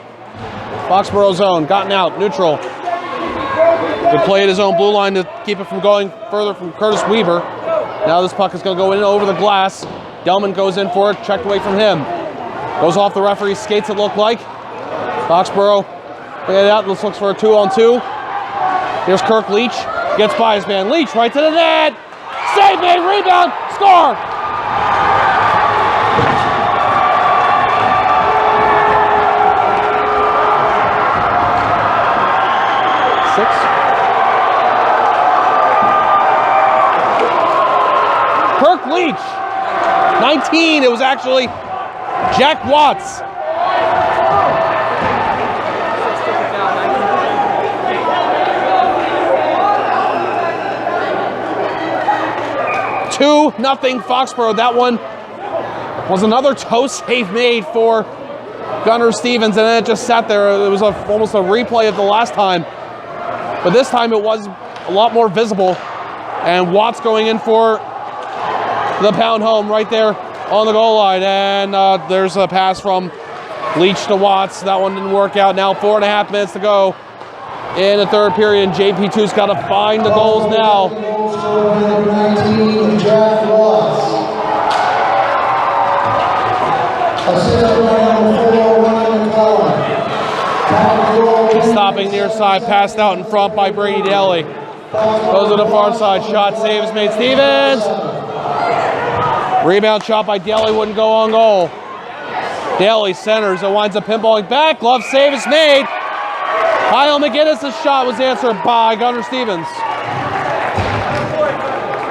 Foxboro zone, gotten out, neutral. Good play at his own blue line to keep it from going further from Curtis Weaver. Now this puck is going to go in over the glass. Delman goes in for it, checked away from him. Goes off the referee's skates, it looked like. Foxboro, get it out, looks for a 2-on-2. Here's Kirk Leach, gets by his man. Leach right to the net. Save made, rebound, score! Kirk Leach, 19. It was actually Jack Watts. Two, 2-0 Foxboro. That one was another toe save made for Gunnar Stevens, and then it just sat there. It was almost a replay of the last time. But this time it was a lot more visible. And Watts going in for the pound home right there on the goal line. And there's a pass from Leach to Watts. That one didn't work out. Now 4.5 minutes to go in the third period. JP2's got to find the goals now. Number 19, Jack Watts. Assistant number 4, Ryan McClellan. Stopping near side, passed out in front by Brady Daly. Goes to the far side, shot save is made. Stevens! Rebound shot by Daly, wouldn't go on goal. Daly centers, it winds up pinballing back. Glove save is made. Kyle McGinnis' shot was answered by Gunnar Stevens.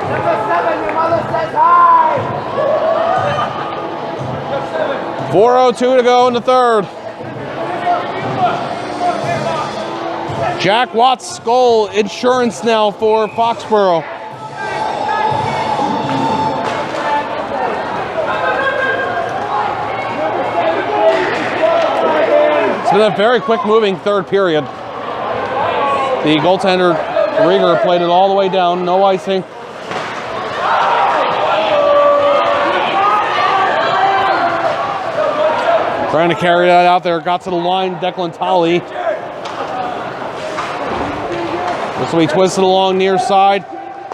Number 7, your mother says hi. 4:02 to go in the third. Jack Watts' goal insurance now for Foxboro. It's been a very quick moving third period. The goaltender, Rieger, played it all the way down, no icing. Trying to carry that out there, got to the line, Declan Tolley. This will be twisted along near side,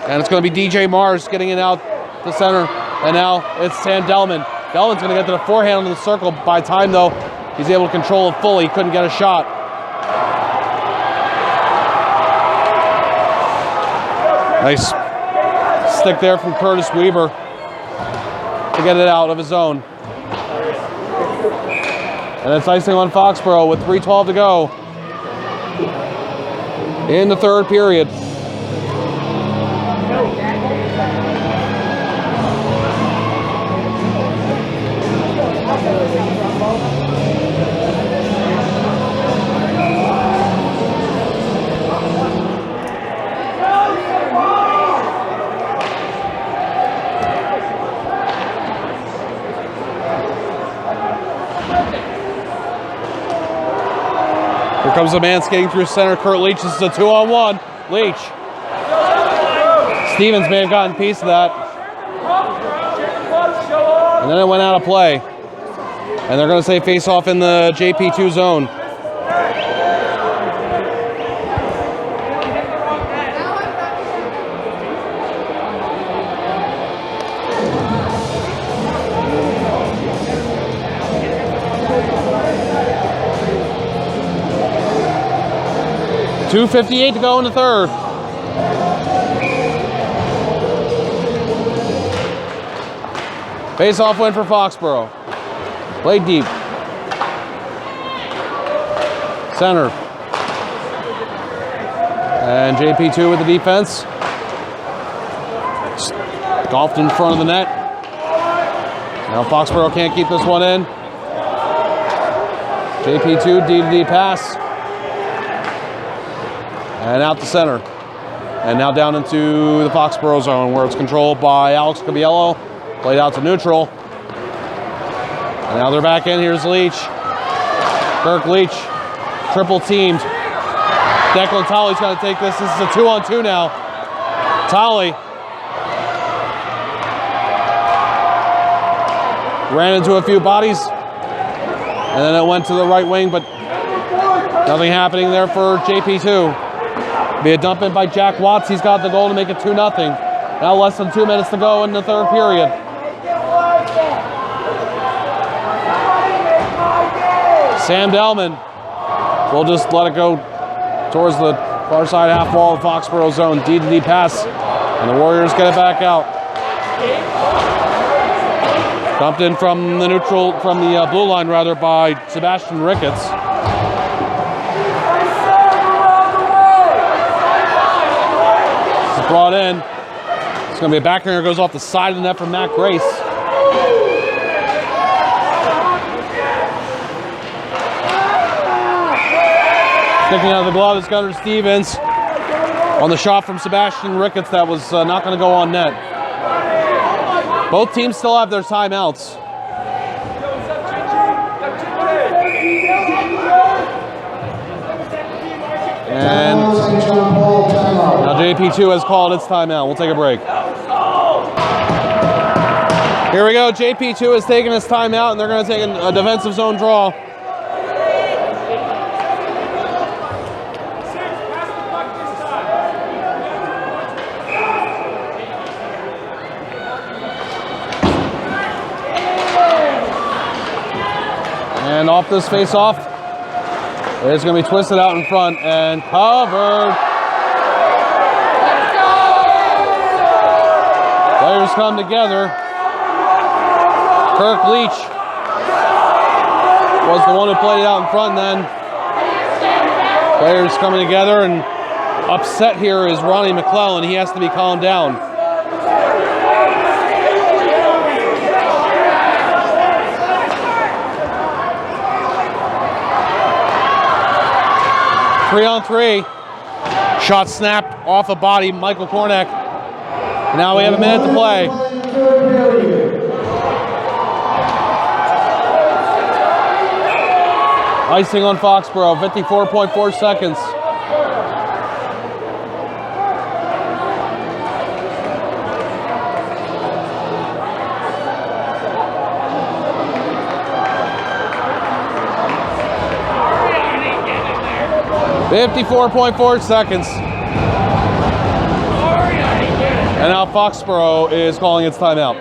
and it's going to be DJ Mars getting it out the center. And now it's Sam Delman. Delman's going to get to the forehand on the circle. By time, though, he's able to control it fully. He couldn't get a shot. Nice stick there from Curtis Weaver to get it out of his zone. And it's icing on Foxboro with 3:12 to go in the third period. Here comes a man skating through center. Kurt Leach. This is a 2-on-1. Leach. Stevens may have gotten a piece of that. And then it went out of play. And they're going to say face off in the JP2 zone. .258 to go in the third. Face-off win for Foxboro. Played deep. Center. And JP2 with the defense. Golfed in front of the net. Now Foxboro can't keep this one in. JP2 D-to-D pass. And out the center. And now down into the Foxboro zone where it's controlled by Alex Cabiello. Played out to neutral. And now they're back in. Here's Leach. Kirk Leach. Triple teamed. Declan Tolley's got to take this. This is a 2-on-2 now. Tolley. Ran into a few bodies. And then it went to the right wing, but nothing happening there for JP2. Be a dump in by Jack Watts. He's got the goal to make it 2-0. Now less than 2 minutes to go in the third period. Sam Delman will just let it go towards the far side half wall of Foxboro zone. D-to-D pass, and the Warriors get it back out. Dumped in from the neutral, from the blue line rather, by Sebastian Ricketts. Brought in. It's going to be a backhander, goes off the side of the net from Matt Grace. Sticking out of the glove is Gunnar Stevens on the shot from Sebastian Ricketts that was not going to go on net. Both teams still have their timeouts. And now JP2 has called its timeout. We'll take a break. Here we go. JP2 is taking his timeout, and they're going to take a defensive zone draw. And off this face-off, it's going to be twisted out in front and covered. Players come together. Kirk Leach was the one who played it out in front, and then players coming together, and upset here is Ronnie McClellan. He has to be calmed down. Three on three. Shot snapped off a body, Michael Kornak. Now we have a minute to play. Icing on Foxboro, 54.4 seconds. .4 seconds. And now Foxboro is calling its timeout.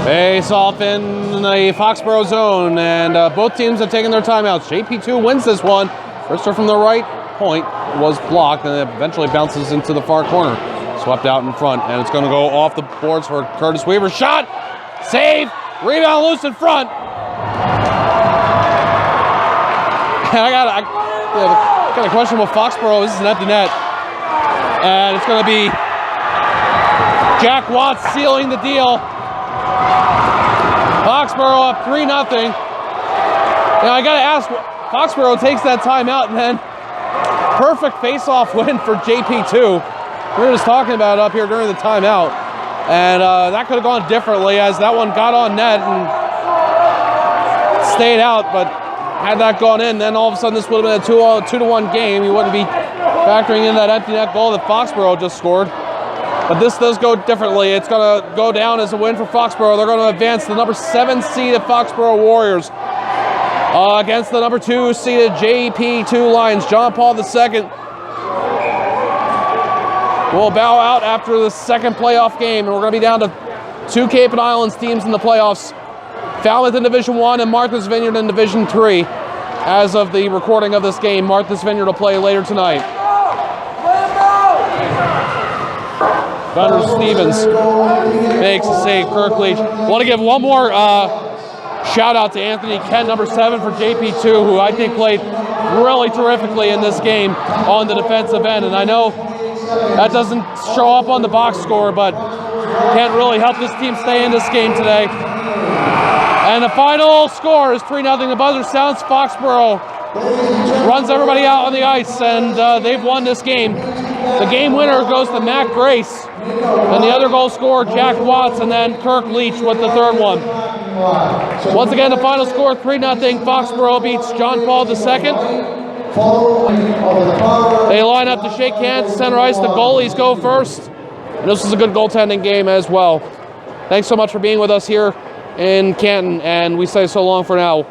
Face off in the Foxboro zone, and both teams have taken their timeouts. JP2 wins this one. Firster from the right point was blocked, and it eventually bounces into the far corner. Swept out in front, and it's going to go off the boards for Curtis Weaver. Shot! Save! Rebound loose in front! I got a question with Foxboro. This is an empty net. And it's going to be Jack Watts sealing the deal. Foxboro up 3-0. Now I got to ask, Foxboro takes that timeout, and then perfect face-off win for JP2. We were just talking about it up here during the timeout. And that could have gone differently, as that one got on net and stayed out, but had that gone in, then all of a sudden this would have been a 2-1 game. You wouldn't be factoring in that empty net goal that Foxboro just scored. But this does go differently. It's going to go down as a win for Foxboro. They're going to advance the number 7 seeded Foxboro Warriors against the number 2 seeded JP2 Lions. John Paul II will bow out after the second playoff game, and we're going to be down to 2 Cape and Islands teams in the playoffs. Falmouth in Division 1 and Martha's Vineyard in Division 3. As of the recording of this game, Martha's Vineyard will play later tonight. Gunnar Stevens makes a save. Kirk Leach. Want to give one more shout out to Anthony Kent, number 7 for JP2, who I think played really terrifically in this game on the defensive end. And I know that doesn't show up on the box score, but Kent really helped this team stay in this game today. And the final score is 3-0. The buzzer sounds. Foxboro runs everybody out on the ice, and they've won this game. The game winner goes to Matt Grace, and the other goal scorer, Jack Watts, and then Kirk Leach with the third one. Once again, the final score, 3-0. Foxboro beats John Paul II. They line up to shake hands, center ice. The goalies go first. And this was a good goaltending game as well. Thanks so much for being with us here in Canton, and we say so long for now.